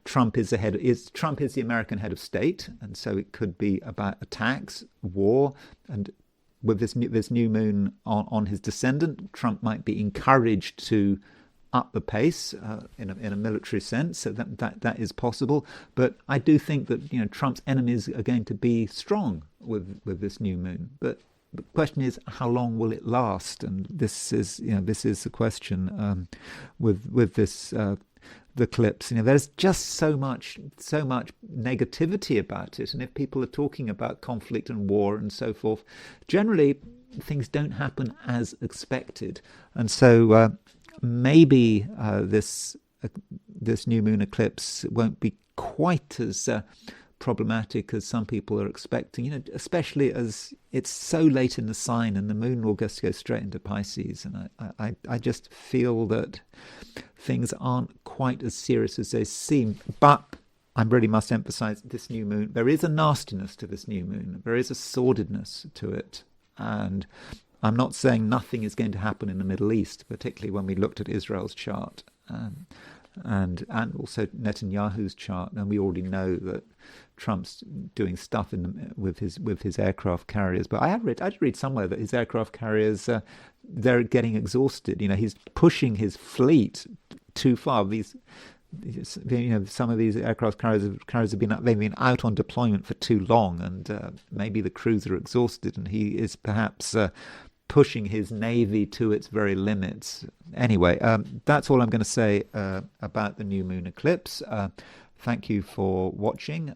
Trump is the American head of state, and so it could be about attacks, war, and with this new moon on his descendant, Trump might be encouraged to up the pace in a military sense. So that is possible. But I do think that Trump's enemies are going to be strong with this new moon. But the question is, how long will it last? And this is the question with this the eclipse. There's just so much negativity about it, and if people are talking about conflict and war and so forth, generally things don't happen as expected, and so maybe this new moon eclipse won't be quite as problematic as some people are expecting, especially as it's so late in the sign and the moon will just go straight into Pisces. And I just feel that things aren't quite as serious as they seem. But I really must emphasize this new moon, there is a nastiness to this new moon. There is a sordidness to it. And I'm not saying nothing is going to happen in the Middle East, particularly when we looked at Israel's chart. And also Netanyahu's chart, and we already know that Trump's doing stuff with his aircraft carriers. But I did read somewhere that his aircraft carriers they're getting exhausted. He's pushing his fleet too far. Some of these aircraft carriers have been out on deployment for too long, and maybe the crews are exhausted, and he is perhaps pushing his navy to its very limits. Anyway, that's all I'm going to say about the new moon eclipse. Thank you for watching.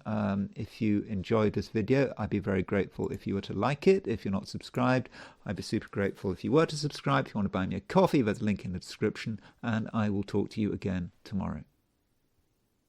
If you enjoyed this video, I'd be very grateful if you were to like it. If you're not subscribed, I'd be super grateful if you were to subscribe. If you want to buy me a coffee, there's a link in the description, and I will talk to you again tomorrow.